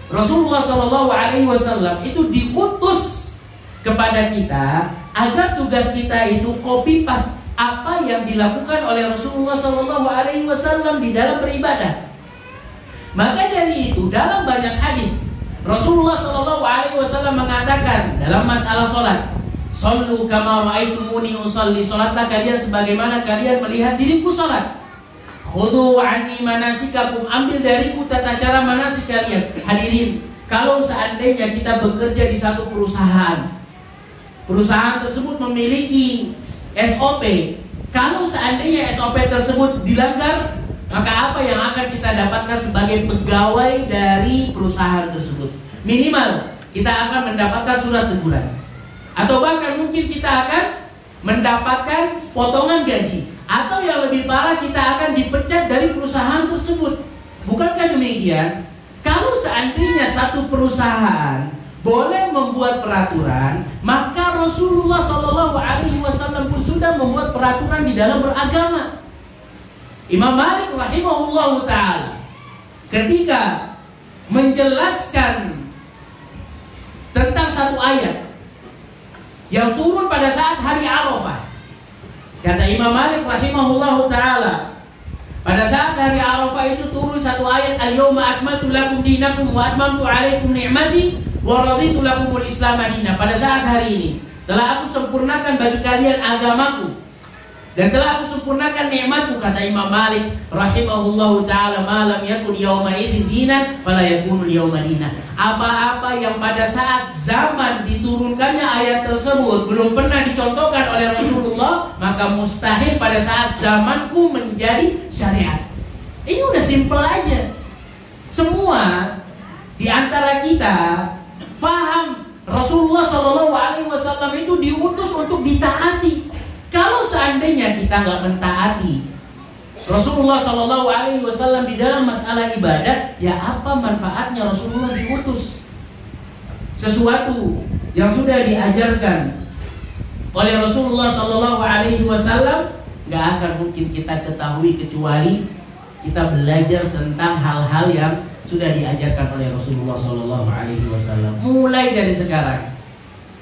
Rasulullah Sallallahu Alaihi Wasallam itu diutus kepada kita agar tugas kita itu copy paste apa yang dilakukan oleh Rasulullah Sallallahu Alaihi Wasallam di dalam beribadah. Maka dari itu dalam banyak hadis Rasulullah Sallallahu Alaihi Wasallam mengatakan dalam masalah sholat, "Shollu kama ra'aitumuni usolli." Sholatlah kalian sebagaimana kalian melihat diriku sholat. "Khudhu anni manasikakum." Ambil dariku tata cara manasik kalian. Hadirin, kalau seandainya kita bekerja di satu perusahaan, perusahaan tersebut memiliki SOP. Kalau seandainya SOP tersebut dilanggar, maka apa yang akan kita dapatkan sebagai pegawai dari perusahaan tersebut? Minimal kita akan mendapatkan surat teguran, atau bahkan mungkin kita akan mendapatkan potongan gaji, atau yang lebih parah kita akan dipecat dari perusahaan tersebut. Bukankah demikian? Kalau seandainya satu perusahaan boleh membuat peraturan, maka Rasulullah Shallallahu Alaihi Wasallam pun sudah membuat peraturan di dalam beragama. Imam Malik rahimahullah ta'ala ketika menjelaskan tentang satu ayat yang turun pada saat hari Arafah, kata Imam Malik rahimahullah ta'ala, pada saat hari Arafah itu turun satu ayat, "Al-yawma akmaltu lakum dinakum wa atmamtu alaikum ni'mati wa raditu lakumul Islam madina." Pada saat hari ini telah aku sempurnakan bagi kalian agamaku Dan telah aku sempurnakan nikmatku, kata Imam Malik rahimahullahu taala, malam yakun yauma idzin dinan fala yakunu yauma dinan. Apa-apa yang pada saat zaman diturunkannya ayat tersebut belum pernah dicontohkan oleh Rasulullah, maka mustahil pada saat zamanku menjadi syariat. Ini udah simple aja. Semua di antara kita faham Rasulullah SAW itu diutus untuk ditaati. Kalau seandainya kita nggak mentaati Rasulullah SAW di dalam masalah ibadah, ya apa manfaatnya Rasulullah diutus? Sesuatu yang sudah diajarkan oleh Rasulullah SAW nggak akan mungkin kita ketahui kecuali kita belajar tentang hal-hal yang sudah diajarkan oleh Rasulullah SAW. Mulai dari sekarang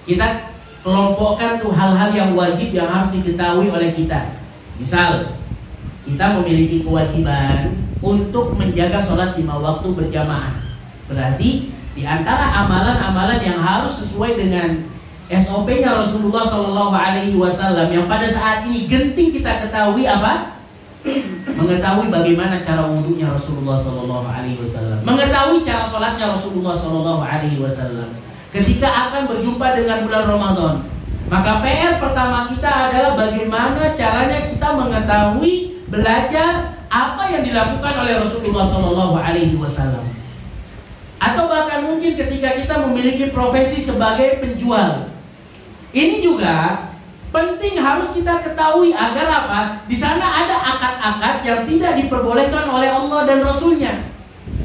kita kelompokkan tuh hal-hal yang wajib yang harus diketahui oleh kita. Misal, kita memiliki kewajiban untuk menjaga sholat 5 waktu berjamaah. Berarti di antara amalan-amalan yang harus sesuai dengan SOP-nya Rasulullah SAW yang pada saat ini genting kita ketahui apa? Mengetahui bagaimana cara wudunya Rasulullah SAW, mengetahui cara sholatnya Rasulullah SAW. Ketika akan berjumpa dengan bulan Ramadan, maka PR pertama kita adalah bagaimana caranya kita mengetahui, belajar apa yang dilakukan oleh Rasulullah SAW. Atau bahkan mungkin ketika kita memiliki profesi sebagai penjual, ini juga penting harus kita ketahui agar apa? Di sana ada akad-akad yang tidak diperbolehkan oleh Allah dan Rasulnya.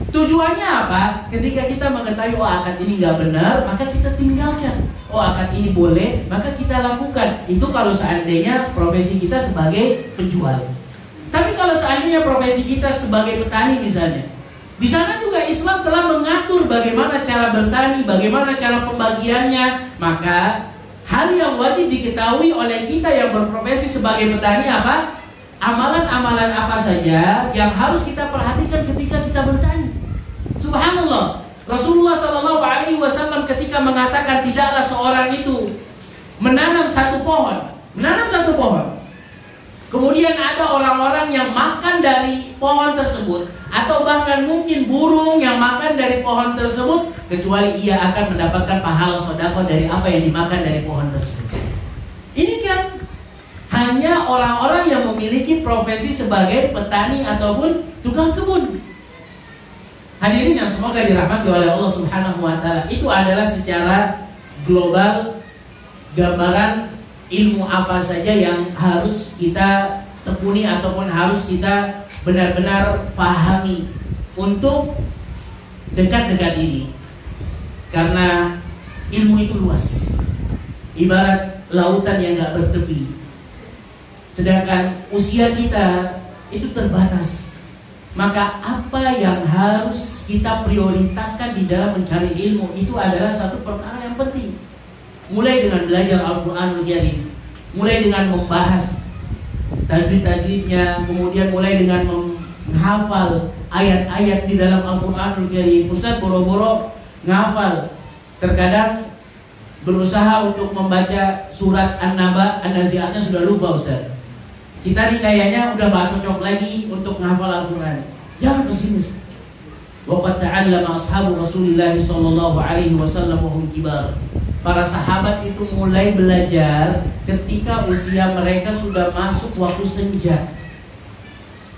Tujuannya apa? Ketika kita mengetahui akad ini nggak benar, maka kita tinggalkan. Akad ini boleh, maka kita lakukan. Itu kalau seandainya profesi kita sebagai penjual. Tapi kalau seandainya profesi kita sebagai petani misalnya, di sana juga Islam telah mengatur bagaimana cara bertani, bagaimana cara pembagiannya. Maka hal yang wajib diketahui oleh kita yang berprofesi sebagai petani apa? Amalan-amalan apa saja yang harus kita perhatikan ketika kita bertani. Subhanallah, Rasulullah SAW ketika mengatakan tidaklah seorang itu menanam satu pohon. Kemudian ada orang-orang yang makan dari pohon tersebut, atau bahkan mungkin burung yang makan dari pohon tersebut, kecuali ia akan mendapatkan pahala sedekah dari apa yang dimakan dari pohon tersebut. Ini kan hanya orang-orang yang memiliki profesi sebagai petani ataupun tukang kebun. Hadirin yang semoga dirahmati oleh Allah Subhanahu wa taala, itu adalah secara global gambaran ilmu apa saja yang harus kita tekuni ataupun harus kita benar-benar pahami untuk dekat-dekat ini. Karena ilmu itu luas, ibarat lautan yang gak bertepi. Sedangkan usia kita itu terbatas. Maka apa yang harus kita prioritaskan di dalam mencari ilmu itu adalah satu perkara yang penting. Mulai dengan belajar Al-Quranul Karim, mulai dengan membahas tajwid-tajwidnya, kemudian mulai dengan menghafal ayat-ayat di dalam Al-Quranul Karim. Ustaz boro-boro ngafal, terkadang berusaha untuk membaca surat An-Naba, An-Nazi'atnya sudah lupa Ustaz. Kita nih kayaknya udah gak cocok lagi untuk menghafal Al-Quran. Jangan pesimis. Waqad ta'allama ashabu Rasulillah sallallahu alaihi wasallam wa hum kibar. Para sahabat itu mulai belajar ketika usia mereka sudah masuk waktu senja.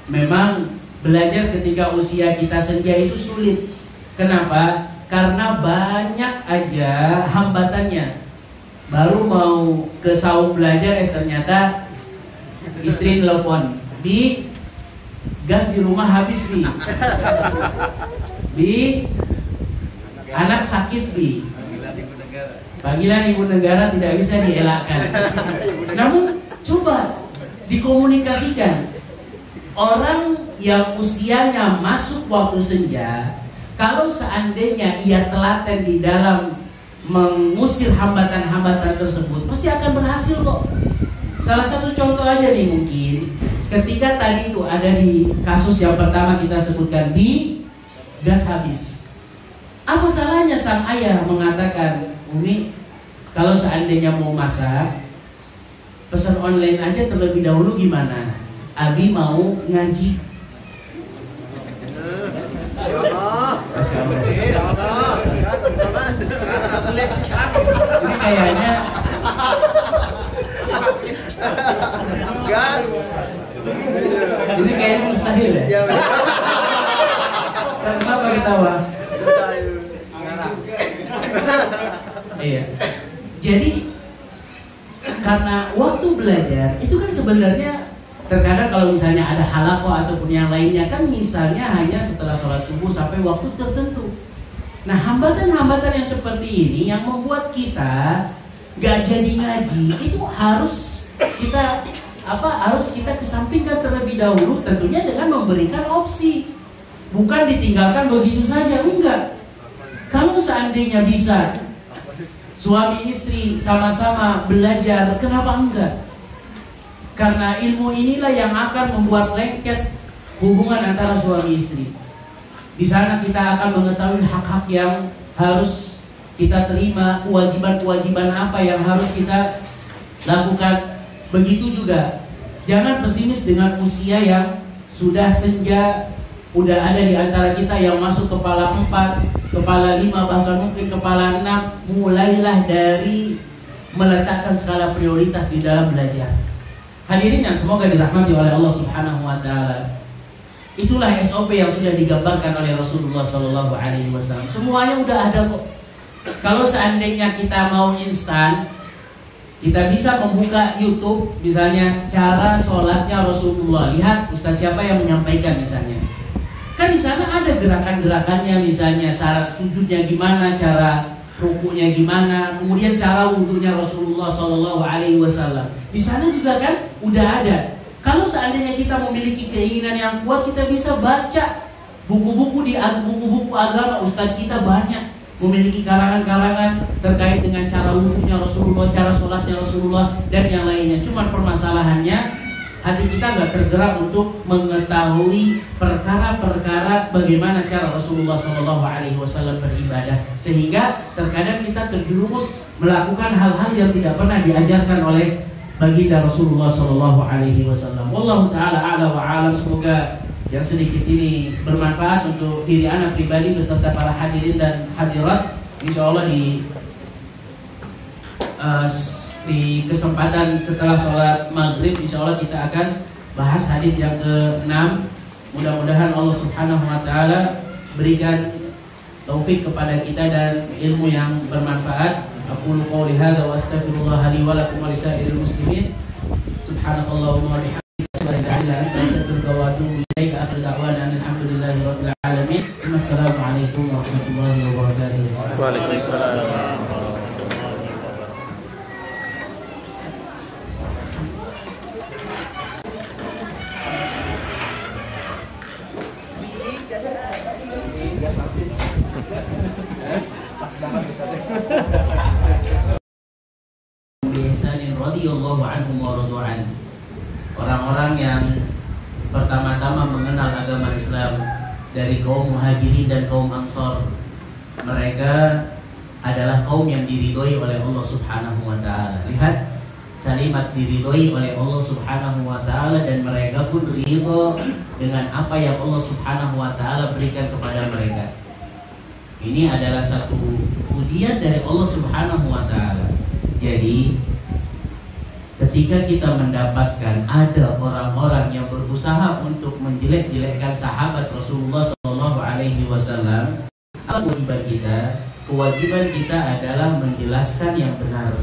Memang belajar ketika usia kita senja itu sulit. Kenapa? Karena banyak aja hambatannya. Baru mau ke saung belajar ternyata istri telepon, Bi, gas di rumah habis Bi, Bi, anak sakit Bi, panggilan ibu negara tidak bisa dielakkan. Namun coba dikomunikasikan. Orang yang usianya masuk waktu senja, kalau seandainya ia telaten di dalam mengusir hambatan-hambatan tersebut, pasti akan berhasil kok. Salah satu contoh aja nih mungkin, ketika tadi itu ada di kasus yang pertama kita sebutkan, di gas habis. Apa salahnya sang ayah mengatakan, Umi, kalau seandainya mau masak, pesan online aja terlebih dahulu gimana? Abi mau ngaji. Ini kayaknya mustahil ya? Kenapa ketawa? Iya. Jadi karena waktu belajar itu kan sebenarnya terkadang kalau misalnya ada halaqah ataupun yang lainnya kan misalnya hanya setelah sholat subuh sampai waktu tertentu. Nah hambatan-hambatan yang seperti ini yang membuat kita gak jadi ngaji itu harus kita kesampingkan terlebih dahulu, tentunya dengan memberikan opsi, bukan ditinggalkan begitu saja. Enggak. Kalau seandainya bisa suami istri sama-sama belajar, kenapa enggak? Karena ilmu inilah yang akan membuat lengket hubungan antara suami istri. Di sana kita akan mengetahui hak-hak yang harus kita terima, kewajiban-kewajiban apa yang harus kita lakukan. Begitu juga, jangan pesimis dengan usia yang sudah senja, udah ada di antara kita yang masuk kepala 4, kepala 5, bahkan mungkin kepala 6. Mulailah dari meletakkan skala prioritas di dalam belajar. Hadirin yang semoga dirahmati oleh Allah Subhanahu wa taala. Itulah SOP yang sudah digambarkan oleh Rasulullah Sallallahu Alaihi Wasallam. Semuanya udah ada kok. Kalau seandainya kita mau instan, kita bisa membuka YouTube misalnya cara sholatnya Rasulullah. Lihat Ustaz siapa yang menyampaikan misalnya. Kan di sana ada gerakan-gerakannya, misalnya syarat sujudnya gimana, cara rukunya gimana, kemudian cara wudunya Rasulullah Sallallahu Alaihi Wasallam. Di sana juga kan udah ada. Kalau seandainya kita memiliki keinginan yang kuat, kita bisa baca buku-buku agama. Ustadz kita banyak memiliki karangan-karangan terkait dengan cara wudunya Rasulullah, cara sholatnya Rasulullah, dan yang lainnya. Cuma permasalahannya hati kita nggak tergerak untuk mengetahui perkara-perkara bagaimana cara Rasulullah Shallallahu Alaihi Wasallam beribadah, sehingga terkadang kita terjerumus melakukan hal-hal yang tidak pernah diajarkan oleh baginda Rasulullah Shallallahu Alaihi Wasallam. Wallahu taala a'la wa alam. Semoga yang sedikit ini bermanfaat untuk diri anak pribadi beserta para hadirin dan hadirat. Insya Allah di kesempatan setelah sholat maghrib, insya Allah kita akan bahas hadis yang ke-6. Mudah-mudahan Allah Subhanahu wa taala berikan taufik kepada kita dan ilmu yang bermanfaat. Aqulu qouli hadza wa astaghfirullah li wa lakum wa lisairil muslimin. Subhanakallahumma wa bihamdika la ilaha illa anta astaghfiruka wa atubu ilaika. Akhir da'wana alhamdulillahi rabbil alamin. Wassalamualaikum warahmatullahi wabarakatuh. Waalaikumsalam. Radhiyallahu anhum wa radu'an. Orang-orang yang pertama-tama mengenal agama Islam dari kaum Muhajirin dan kaum Ansar. Mereka adalah kaum yang diridhoi oleh Allah Subhanahu wa taala. Lihat kalimat diridhoi oleh Allah Subhanahu wa taala, dan mereka pun ridho dengan apa yang Allah Subhanahu wa taala berikan kepada mereka. Ini adalah satu ujian dari Allah Subhanahu wa taala. Jadi ketika kita mendapatkan ada orang-orang yang berusaha untuk menjelek-jelekkan sahabat Rasulullah Shallallahu Alaihi Wasallam, apa kewajiban kita? Kewajiban kita adalah menjelaskan yang benar.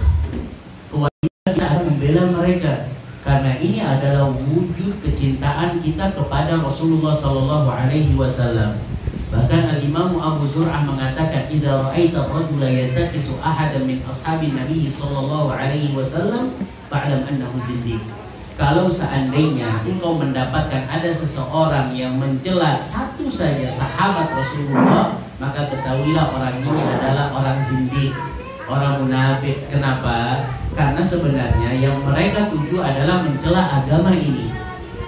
Kewajiban kita adalah membela mereka, karena ini adalah wujud kecintaan kita kepada Rasulullah Shallallahu Alaihi Wasallam. Bahkan Al-Imam Abu Zur'ah mengatakan, "Idza ra'aita ar-rajula yantaqisu ahadan min ashabin Nabi sallallahu alaihi wasallam, fa'lam annahu zindiq." Kalau seandainya engkau mendapatkan ada seseorang yang mencela satu saja sahabat Rasulullah, maka ketahuilah orang ini adalah orang zindiq, orang munafik. Kenapa? Karena sebenarnya yang mereka tuju adalah mencela agama ini.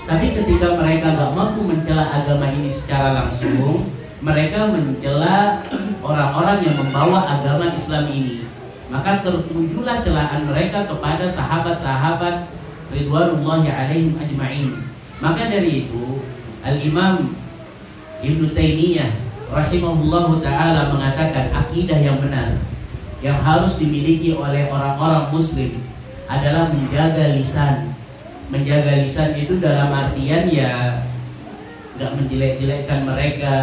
Tapi ketika mereka gak mampu mencela agama ini secara langsung, mereka mencela orang-orang yang membawa agama Islam ini. maka tertujulah celaan mereka kepada sahabat-sahabat ridwanullahi alaihim ajma'in. Maka dari itu Al-Imam Ibnu Taimiyah rahimahullahu ta'ala mengatakan akidah yang benar yang harus dimiliki oleh orang-orang muslim adalah menjaga lisan. Menjaga lisan itu dalam artian ya tidak menjelek-jelekkan mereka,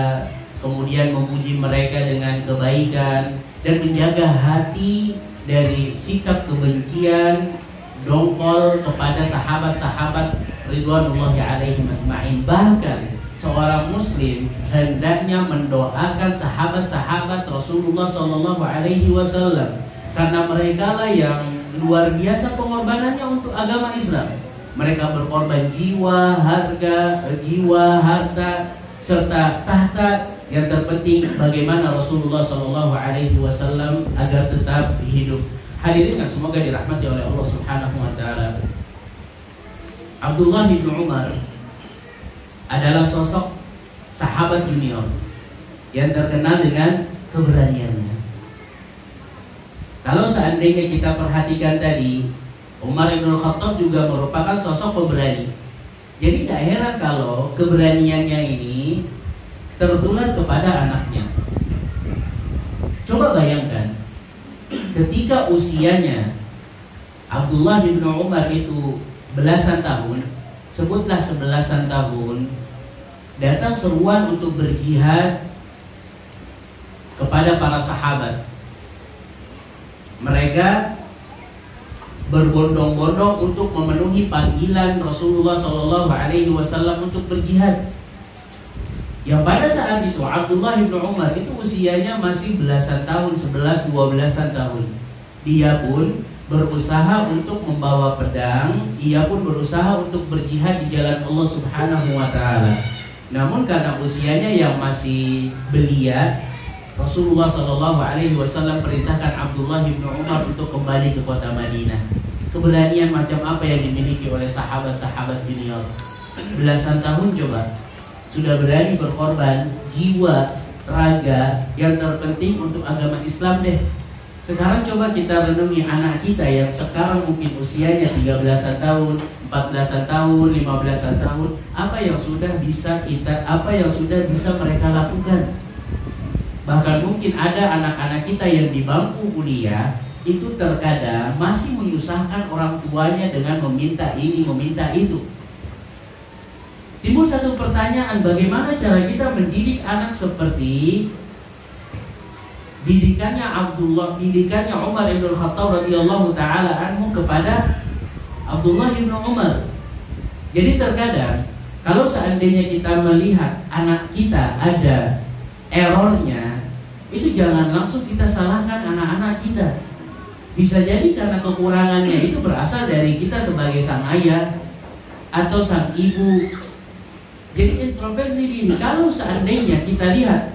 kemudian memuji mereka dengan kebaikan, dan menjaga hati dari sikap kebencian, dongkol kepada sahabat-sahabat ridwanullahi alaihim ajma'in. Bahkan seorang muslim hendaknya mendoakan sahabat-sahabat Rasulullah Shallallahu Alaihi Wasallam karena mereka lah yang luar biasa pengorbanannya untuk agama Islam. Mereka berkorban jiwa, harta, serta tahta. Yang terpenting bagaimana Rasulullah Shallallahu Alaihi Wasallam agar tetap hidup. Hadirin yang semoga dirahmati oleh Allah Subhanahu Wa Taala. Abdullah bin Umar adalah sosok sahabat junior yang terkenal dengan keberaniannya. Kalau seandainya kita perhatikan tadi, Umar bin Khattab juga merupakan sosok pemberani. Jadi gak heran kalau keberaniannya ini tertular kepada anaknya. Coba bayangkan, ketika usianya Abdullah bin Umar itu belasan tahun, sebutlah 11 tahun, datang seruan untuk berjihad kepada para sahabat. Mereka berbondong-bondong untuk memenuhi panggilan Rasulullah Shallallahu Alaihi Wasallam untuk berjihad. Yang pada saat itu Abdullah bin Umar itu usianya masih belasan tahun, 11-12 tahun. Dia pun berusaha untuk membawa pedang, ia pun berusaha untuk berjihad di jalan Allah Subhanahu Wa Taala. Namun karena usianya yang masih belia, Rasulullah Shallallahu Alaihi Wasallam perintahkan Abdullah bin Umar untuk kembali ke kota Madinah. Keberanian macam apa yang dimiliki oleh sahabat-sahabat junior? Belasan tahun coba, sudah berani berkorban jiwa, raga, yang terpenting untuk agama Islam deh. Sekarang coba kita renungi anak kita yang sekarang mungkin usianya 13 tahun, 14 tahun, 15 tahun. Apa yang sudah bisa mereka lakukan? Bahkan mungkin ada anak-anak kita yang di bangku kuliah itu terkadang masih menyusahkan orang tuanya dengan meminta ini, meminta itu. Timbul satu pertanyaan, bagaimana cara kita mendidik anak seperti didikannya Umar bin Khattab radhiyallahu taala anhu kepada Abdullah bin Umar. Jadi terkadang kalau seandainya kita melihat anak kita ada errornya, itu jangan langsung kita salahkan anak-anak kita. Bisa jadi karena kekurangannya itu berasal dari kita sebagai sang ayah atau sang ibu. Jadi introspeksi diri. Kalau seandainya kita lihat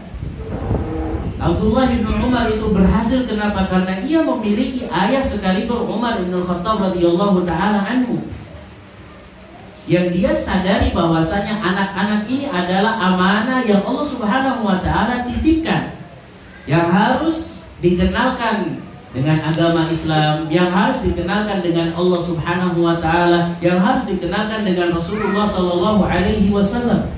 Abdullah bin Umar itu berhasil, kenapa? Karena ia memiliki ayah sekaligus Umar bin Khattab radhiyallahu taala anhu, yang dia sadari bahwasanya anak-anak ini adalah amanah yang Allah Subhanahu Wa Taala titipkan, yang harus dikenalkan dengan agama Islam, yang harus dikenalkan dengan Allah Subhanahu Wa Taala, yang harus dikenalkan dengan Rasulullah Sallallahu Alaihi Wasallam.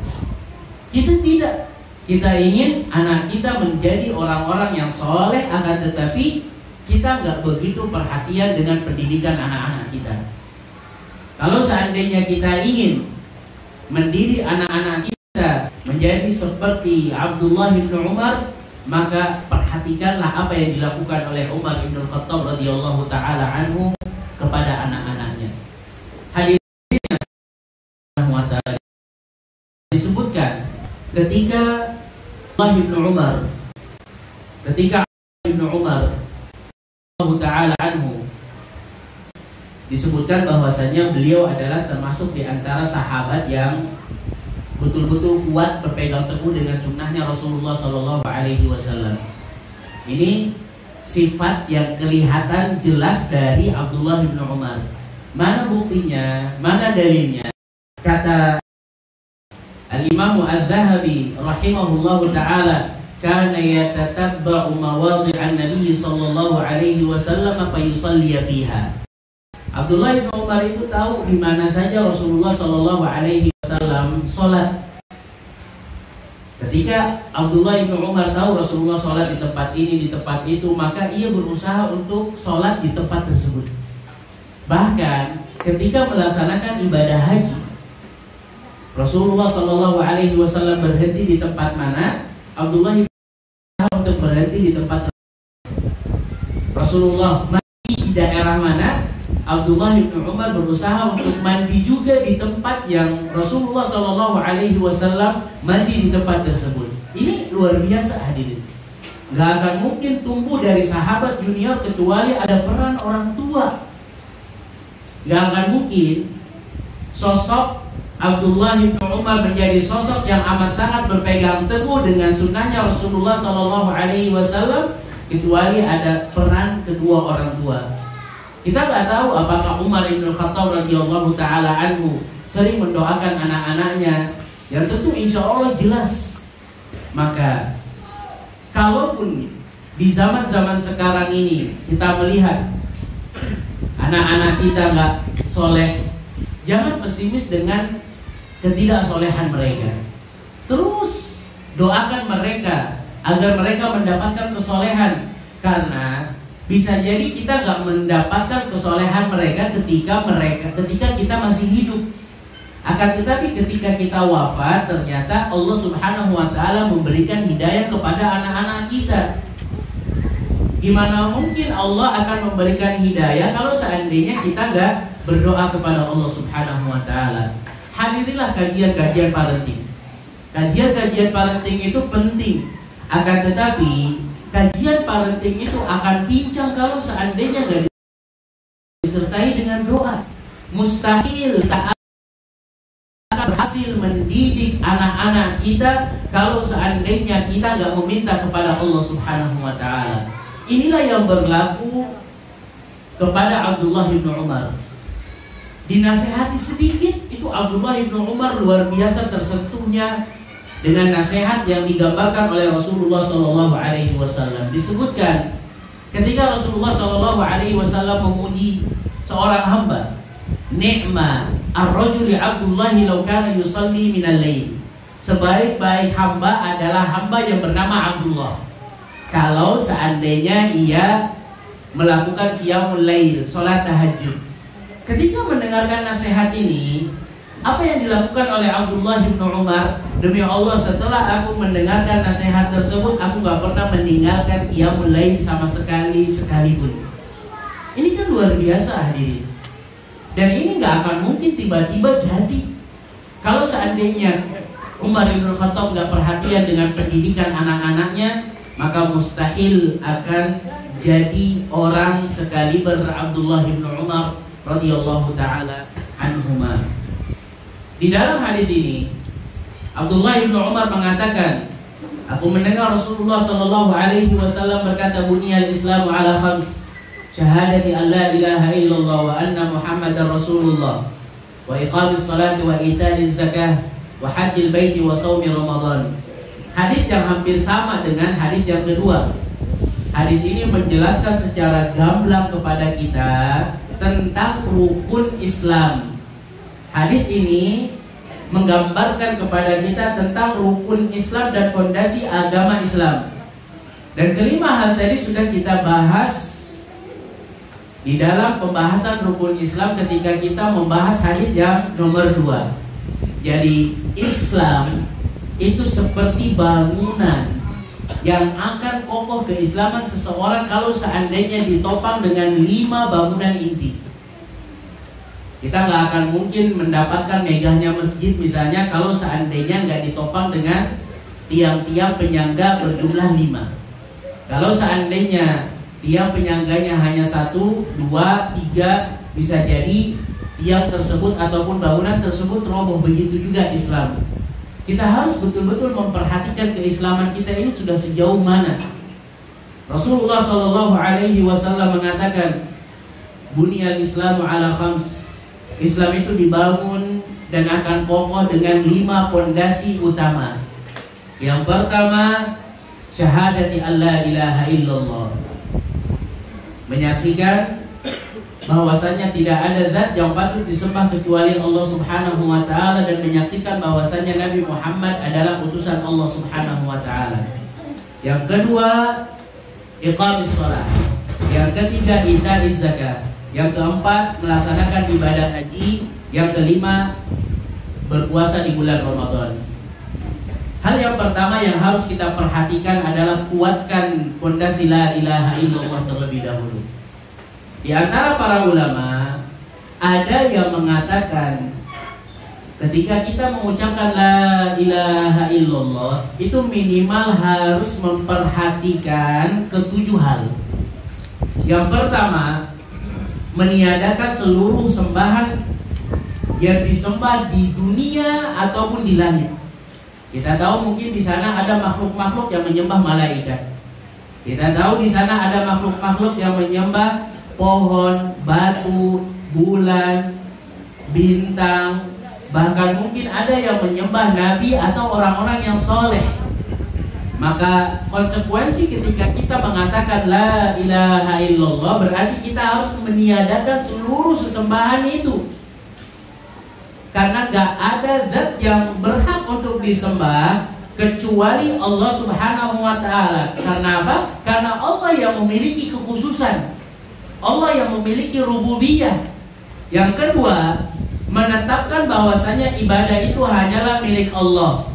Kita tidak. Kita ingin anak kita menjadi orang-orang yang soleh, akan tetapi kita nggak begitu perhatian dengan pendidikan anak-anak kita. Kalau seandainya kita ingin mendidik anak-anak kita menjadi seperti Abdullah bin Umar, maka perhatikanlah apa yang dilakukan oleh Umar bin Khattab radhiyallahu taala anhu kepada anak-anaknya. Hadirin disebutkan ketika Abdullah bin Umar Allah taala anhu, disebutkan bahwasanya beliau adalah termasuk di antara sahabat yang betul-betul kuat berpegang teguh dengan sunnahnya Rasulullah Sallallahu Alaihi Wasallam. Ini sifat yang kelihatan jelas dari Abdullah bin Umar. Mana buktinya? Mana dalilnya? Kata Al-Imam Az-Zahabi rahimahullahu ta'ala, kana yatatabba'u mawadhi'an Nabi sallallahu alaihi wasallam fa yusalli fiha. Abdullah bin Umar itu tahu di mana saja Rasulullah sallallahu alaihi wasallam salat. Ketika Abdullah bin Umar tahu Rasulullah salat di tempat ini, di tempat itu, maka ia berusaha untuk salat di tempat tersebut. Bahkan ketika melaksanakan ibadah haji, Rasulullah sallallahu alaihi wasallam berhenti di tempat mana? Abdullah bin Umar untuk berhenti di tempat tersebut. Rasulullah mandi di daerah mana? Abdullah bin Umar berusaha untuk mandi juga di tempat yang Rasulullah Shallallahu Alaihi Wasallam mandi di tempat tersebut. Ini luar biasa hadirin. Gak akan mungkin tumbuh dari sahabat junior kecuali ada peran orang tua. Gak akan mungkin sosok Abdullah bin Umar menjadi sosok yang amat sangat berpegang teguh dengan sunnahnya Rasulullah Shallallahu Alaihi Wasallam kecuali ada peran kedua orang tua. Kita nggak tahu apakah Umar bin Khattab radhiyallahu taala anhu sering mendoakan anak-anaknya, yang tentu insya Allah jelas. Maka kalaupun di zaman-zaman sekarang ini kita melihat anak-anak kita nggak soleh, jangan pesimis dengan ketidaksolehan mereka. Terus doakan mereka agar mereka mendapatkan kesolehan, karena bisa jadi kita nggak mendapatkan kesolehan mereka ketika kita masih hidup. Akan tetapi ketika kita wafat, ternyata Allah Subhanahu wa Ta'ala memberikan hidayah kepada anak-anak kita. Gimana mungkin Allah akan memberikan hidayah kalau seandainya kita nggak berdoa kepada Allah Subhanahu wa Ta'ala? Hadirilah kajian-kajian parenting. Kajian-kajian parenting itu penting. Akan tetapi kajian parenting itu akan pincang kalau seandainya gak disertai dengan doa. Mustahil tak akan berhasil mendidik anak-anak kita kalau seandainya kita gak meminta kepada Allah Subhanahu wa Ta'ala. Inilah yang berlaku kepada Abdullah bin Umar. Dinasehati sedikit, itu Abdullah bin Umar luar biasa tersentuhnya dengan nasihat yang digambarkan oleh Rasulullah Shallallahu Alaihi Wasallam. Disebutkan ketika Rasulullah Shallallahu Alaihi Wasallam memuji seorang hamba, "Ni'ma ar-rajuli Abdullahi law kana yusalli minal lail." Sebaik-baik hamba adalah hamba yang bernama Abdullah kalau seandainya ia melakukan qiyamul lail, salat tahajud. Ketika mendengarkan nasihat ini, apa yang dilakukan oleh Abdullah bin Umar? Demi Allah, setelah aku mendengarkan nasihat tersebut, aku gak pernah meninggalkan qiyamul lail sama sekali sekalipun. Ini kan luar biasa hadirin. Dan ini gak akan mungkin tiba-tiba jadi. Kalau seandainya Umar bin Khattab gak perhatian dengan pendidikan anak-anaknya, maka mustahil akan jadi orang sekaliber Abdullah bin Umar radhiyallahu taala anhuma. Di dalam hadis ini Abdullah bin Umar mengatakan, aku mendengar Rasulullah sallallahu alaihi wasallam berkata, "Buniyal Islamu ala khams, syahadati an la ilaha illallah wa anna Muhammadar Rasulullah, wa iqamis salati wa ita'iz zakah, wa hajjil baiti wa shaumi Ramadan." Hadis yang hampir sama dengan hadis yang kedua. Hadis ini menjelaskan secara gamblang kepada kita tentang rukun Islam. Hadis ini menggambarkan kepada kita tentang rukun Islam dan fondasi agama Islam. Dan kelima hal tadi sudah kita bahas di dalam pembahasan rukun Islam ketika kita membahas hadis yang nomor 2. Jadi Islam itu seperti bangunan yang akan kokoh keislaman seseorang kalau seandainya ditopang dengan 5 bangunan inti. Kita nggak akan mungkin mendapatkan megahnya masjid misalnya kalau seandainya nggak ditopang dengan tiang-tiang penyangga berjumlah 5. Kalau seandainya tiang penyangganya hanya 1, 2, 3, bisa jadi tiang tersebut ataupun bangunan tersebut roboh. Begitu juga Islam. Kita harus betul-betul memperhatikan keislaman kita ini sudah sejauh mana. Rasulullah Shallallahu Alaihi Wasallam mengatakan, "Buniyal Islamu ala khams." Islam itu dibangun dan akan kokoh dengan 5 pondasi utama. Yang pertama, syahadati alla ilaha illallah, menyaksikan bahwasanya tidak ada zat yang patut disembah kecuali Allah Subhanahu wa taala, dan menyaksikan bahwasanya Nabi Muhammad adalah utusan Allah Subhanahu wa taala. Yang kedua, iqamis shalah. Yang ketiga, ita'iz zakat. Yang keempat, melaksanakan ibadah haji. Yang kelima, berpuasa di bulan Ramadan. Hal yang pertama yang harus kita perhatikan adalah kuatkan pondasi la ilaha illallah terlebih dahulu. Di antara para ulama ada yang mengatakan ketika kita mengucapkan la ilaha illallah itu minimal harus memperhatikan ketujuh hal. Yang pertama, meniadakan seluruh sembahan yang disembah di dunia ataupun di langit. Kita tahu mungkin di sana ada makhluk-makhluk yang menyembah malaikat. Kita tahu di sana ada makhluk-makhluk yang menyembah pohon, batu, bulan, bintang, bahkan mungkin ada yang menyembah nabi atau orang-orang yang soleh. Maka konsekuensi ketika kita mengatakan la ilaha illallah berarti kita harus meniadakan seluruh sesembahan itu, karena gak ada zat yang berhak untuk disembah kecuali Allah Subhanahu wa ta'ala. Karena apa? Karena Allah yang memiliki kekhususan, Allah yang memiliki rububiyah. Yang kedua, menetapkan bahwasanya ibadah itu hanyalah milik Allah.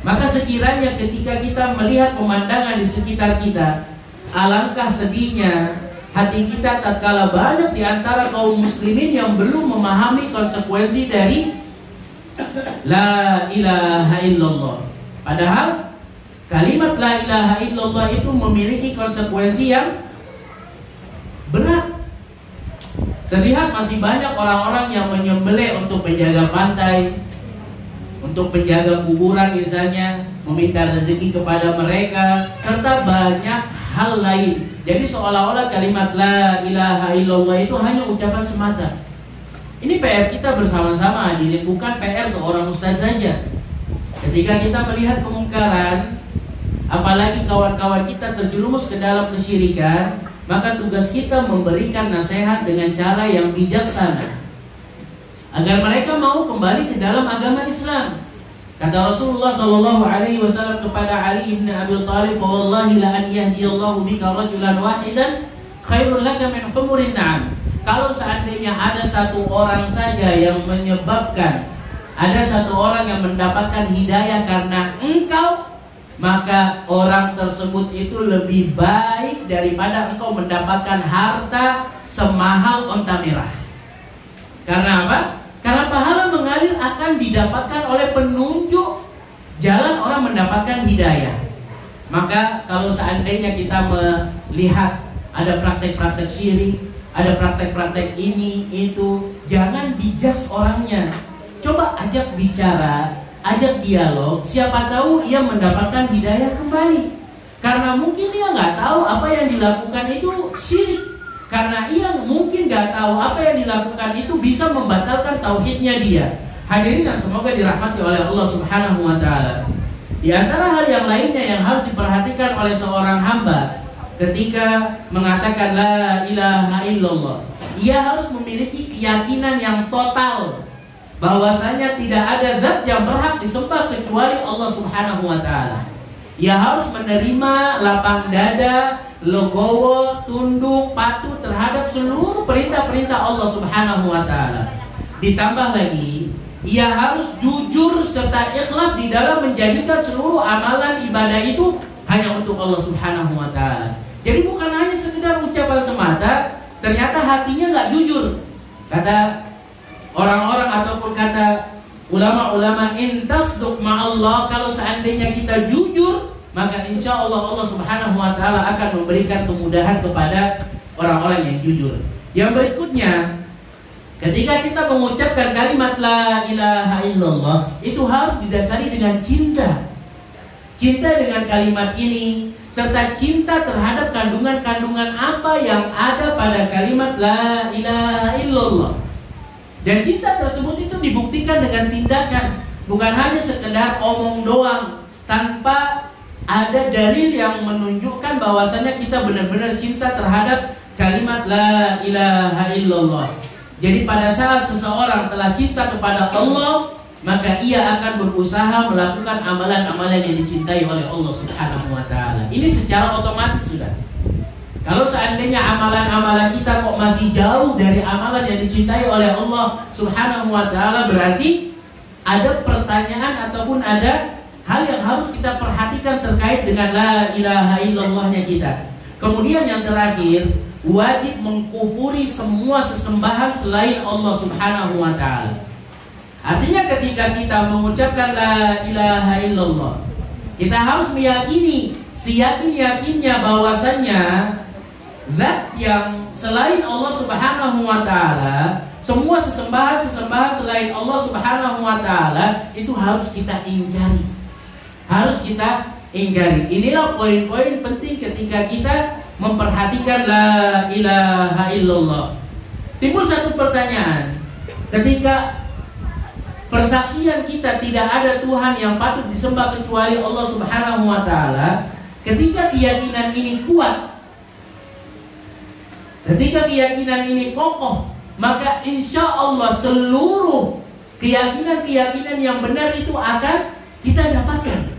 Maka sekiranya ketika kita melihat pemandangan di sekitar kita, alangkah sedihnya hati kita tatkala banyak di antara kaum muslimin yang belum memahami konsekuensi dari la ilaha illallah. Padahal kalimat la ilaha illallah itu memiliki konsekuensi yang berat. Terlihat masih banyak orang-orang yang menyembelih untuk menjaga pantai, untuk menjaga kuburan misalnya, meminta rezeki kepada mereka, serta banyak hal lain. Jadi seolah-olah kalimat la ilaha illallah itu hanya ucapan semata. Ini PR kita bersama-sama, bukan PR seorang ustaz saja. Ketika kita melihat kemungkaran, apalagi kawan-kawan kita terjerumus ke dalam kesyirikan, maka tugas kita memberikan nasihat dengan cara yang bijaksana agar mereka mau kembali ke dalam agama Islam. Kata Rasulullah SAW kepada Ali bin Abi Thalib, "Wallahi la an yahdiyallahu bika rajulan wahidan khairul laka min humurin na'am." Kalau seandainya ada satu orang saja yang menyebabkan, ada satu orang yang mendapatkan hidayah karena engkau, maka orang tersebut itu lebih baik daripada engkau mendapatkan harta semahal onta merah. Karena apa? Karena pahala mengalir akan didapatkan oleh penunjuk jalan orang mendapatkan hidayah. Maka kalau seandainya kita melihat ada praktek-praktek syirik, ada praktek-praktek ini itu, jangan dijudge orangnya. Coba ajak bicara, ajak dialog, siapa tahu ia mendapatkan hidayah kembali. Karena mungkin dia nggak tahu apa yang dilakukan itu syirik. Karena ia mungkin nggak tahu apa yang dilakukan itu bisa membatalkan tauhidnya dia. Hadirin yang semoga dirahmati oleh Allah Subhanahu wa ta'ala. Di antara hal yang lainnya yang harus diperhatikan oleh seorang hamba ketika mengatakan la ilaha illallah, ia harus memiliki keyakinan yang total bahwasanya tidak ada zat yang berhak disembah kecuali Allah Subhanahu wa ta'ala. Ia harus menerima lapang dada, legowo, tunduk, patuh terhadap seluruh perintah-perintah Allah Subhanahu wa ta'ala. Ditambah lagi, ia harus jujur serta ikhlas di dalam menjadikan seluruh amalan ibadah itu hanya untuk Allah Subhanahu wa ta'ala. Jadi bukan hanya sekedar ucapan semata, ternyata hatinya nggak jujur. Kata orang-orang ataupun kata ulama-ulama, intasduq ma'allah, kalau seandainya kita jujur, maka insya Allah Allah Subhanahu wa ta'ala akan memberikan kemudahan kepada orang-orang yang jujur. Yang berikutnya, ketika kita mengucapkan kalimat la ilaha illallah, itu harus didasari dengan cinta. Cinta dengan kalimat ini, serta cinta terhadap kandungan-kandungan apa yang ada pada kalimat la ilaha illallah. Dan cinta tersebut itu dibuktikan dengan tindakan, bukan hanya sekedar omong doang tanpa ada dalil yang menunjukkan bahwasanya kita benar-benar cinta terhadap kalimat la ilaha illallah. Jadi pada saat seseorang telah cinta kepada Allah, maka ia akan berusaha melakukan amalan-amalan yang dicintai oleh Allah Subhanahu wa taala. Ini secara otomatis sudah. Kalau seandainya amalan-amalan kita kok masih jauh dari amalan yang dicintai oleh Allah Subhanahu wa taala, berarti ada pertanyaan ataupun ada hal yang harus kita perhatikan terkait dengan la ilaha illallahnya kita. Kemudian yang terakhir, wajib mengkufuri semua sesembahan selain Allah Subhanahu wa taala. Artinya ketika kita mengucapkan la ilaha illallah, kita harus meyakini seyakin-yakinnya bahwasannya zat yang selain Allah Subhanahu wa taala, semua sesembahan selain Allah Subhanahu wa taala itu harus kita ingkari. Harus kita ingkari. Inilah poin-poin penting ketika kita memperhatikan la ilaha illallah. Timbul satu pertanyaan. Ketika persaksian kita tidak ada Tuhan yang patut disembah kecuali Allah Subhanahu wa taala, ketika keyakinan ini kuat, ketika keyakinan ini kokoh, maka insya Allah seluruh keyakinan-keyakinan yang benar itu akan kita dapatkan.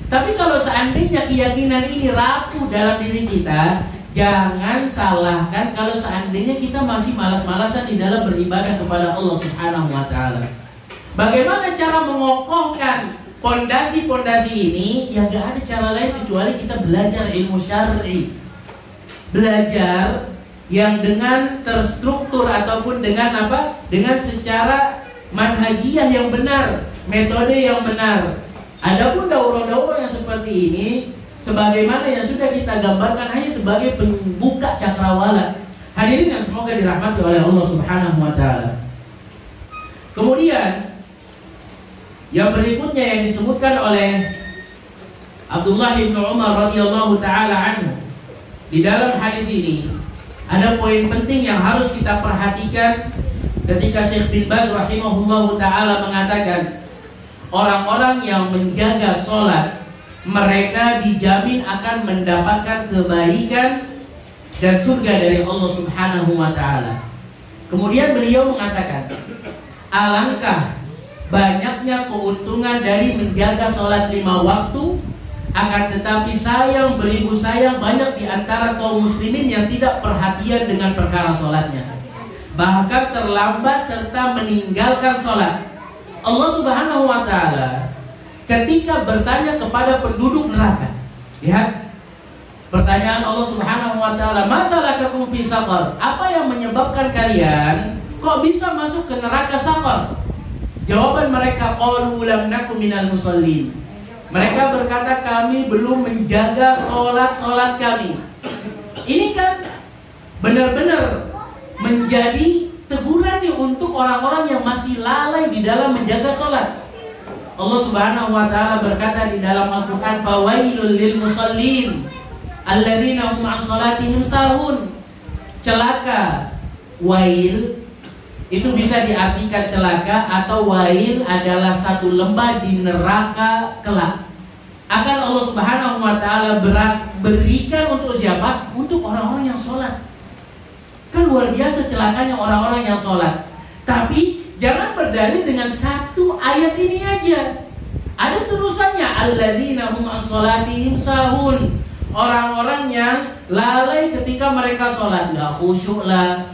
Tapi kalau seandainya keyakinan ini rapuh dalam diri kita, jangan salahkan kalau seandainya kita masih malas-malasan di dalam beribadah kepada Allah Subhanahu wa taala. Bagaimana cara mengokohkan pondasi-pondasi ini? Ya gak ada cara lain kecuali kita belajar ilmu syar'i. Belajar yang dengan terstruktur ataupun dengan apa? Dengan secara manhajiyah yang benar, metode yang benar. Adapun daurah-daurah yang seperti ini, sebagaimana yang sudah kita gambarkan, hanya sebagai pembuka cakrawala. Hadirin yang semoga dirahmati oleh Allah Subhanahu wa taala. Kemudian yang berikutnya yang disebutkan oleh Abdullah bin Umar radhiyallahu taala anhu di dalam hadis ini, ada poin penting yang harus kita perhatikan ketika Syekh bin Baz rahimahullahu taala mengatakan, orang-orang yang menjaga sholat, mereka dijamin akan mendapatkan kebaikan dan surga dari Allah Subhanahu wa ta'ala. Kemudian beliau mengatakan, alangkah banyaknya keuntungan dari menjaga sholat 5 waktu, akan tetapi sayang beribu sayang banyak di antara kaum muslimin yang tidak perhatian dengan perkara sholatnya, bahkan terlambat serta meninggalkan sholat. Allah Subhanahu wa ta'ala ketika bertanya kepada penduduk neraka, lihat pertanyaan Allah Subhanahu wa ta'ala, masalakakum fi saqar, apa yang menyebabkan kalian kok bisa masuk ke neraka saqar? Jawaban mereka, qalu lam nakum minal musallin. Mereka berkata, kami belum menjaga solat kami. Ini kan benar-benar menjadi teguran nih untuk orang-orang yang masih lalai di dalam menjaga sholat. Allah Subhanahu wa ta'ala berkata di dalam Al-Quran, fawailul lil musallin alladzina hum an sholatihim sahun. Celaka, wail itu bisa diartikan celaka, atau wail adalah satu lembah di neraka kelak. Akan Allah Subhanahu wa ta'ala berikan untuk siapa? Untuk orang-orang yang sholat. Kan luar biasa celakanya orang-orang yang sholat. Tapi jangan berdalil dengan satu ayat ini aja. Ada terusannya, alladzina hum an sholatihim sahun. Orang-orang yang lalai ketika mereka sholat, gak khusyuk lah,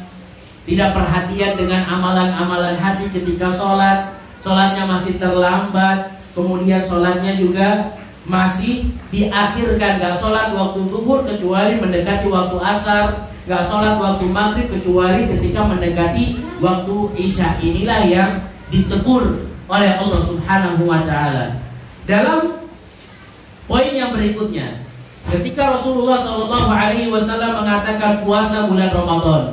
tidak perhatian dengan amalan-amalan hati ketika sholat. Sholatnya masih terlambat, kemudian sholatnya juga masih diakhirkan. Gak sholat waktu zuhur kecuali mendekati waktu asar, gak sholat waktu maghrib kecuali ketika mendekati waktu isya. Inilah yang ditegur oleh Allah Subhanahu wa ta'ala. Dalam poin yang berikutnya, ketika Rasulullah SAW mengatakan puasa bulan Ramadan,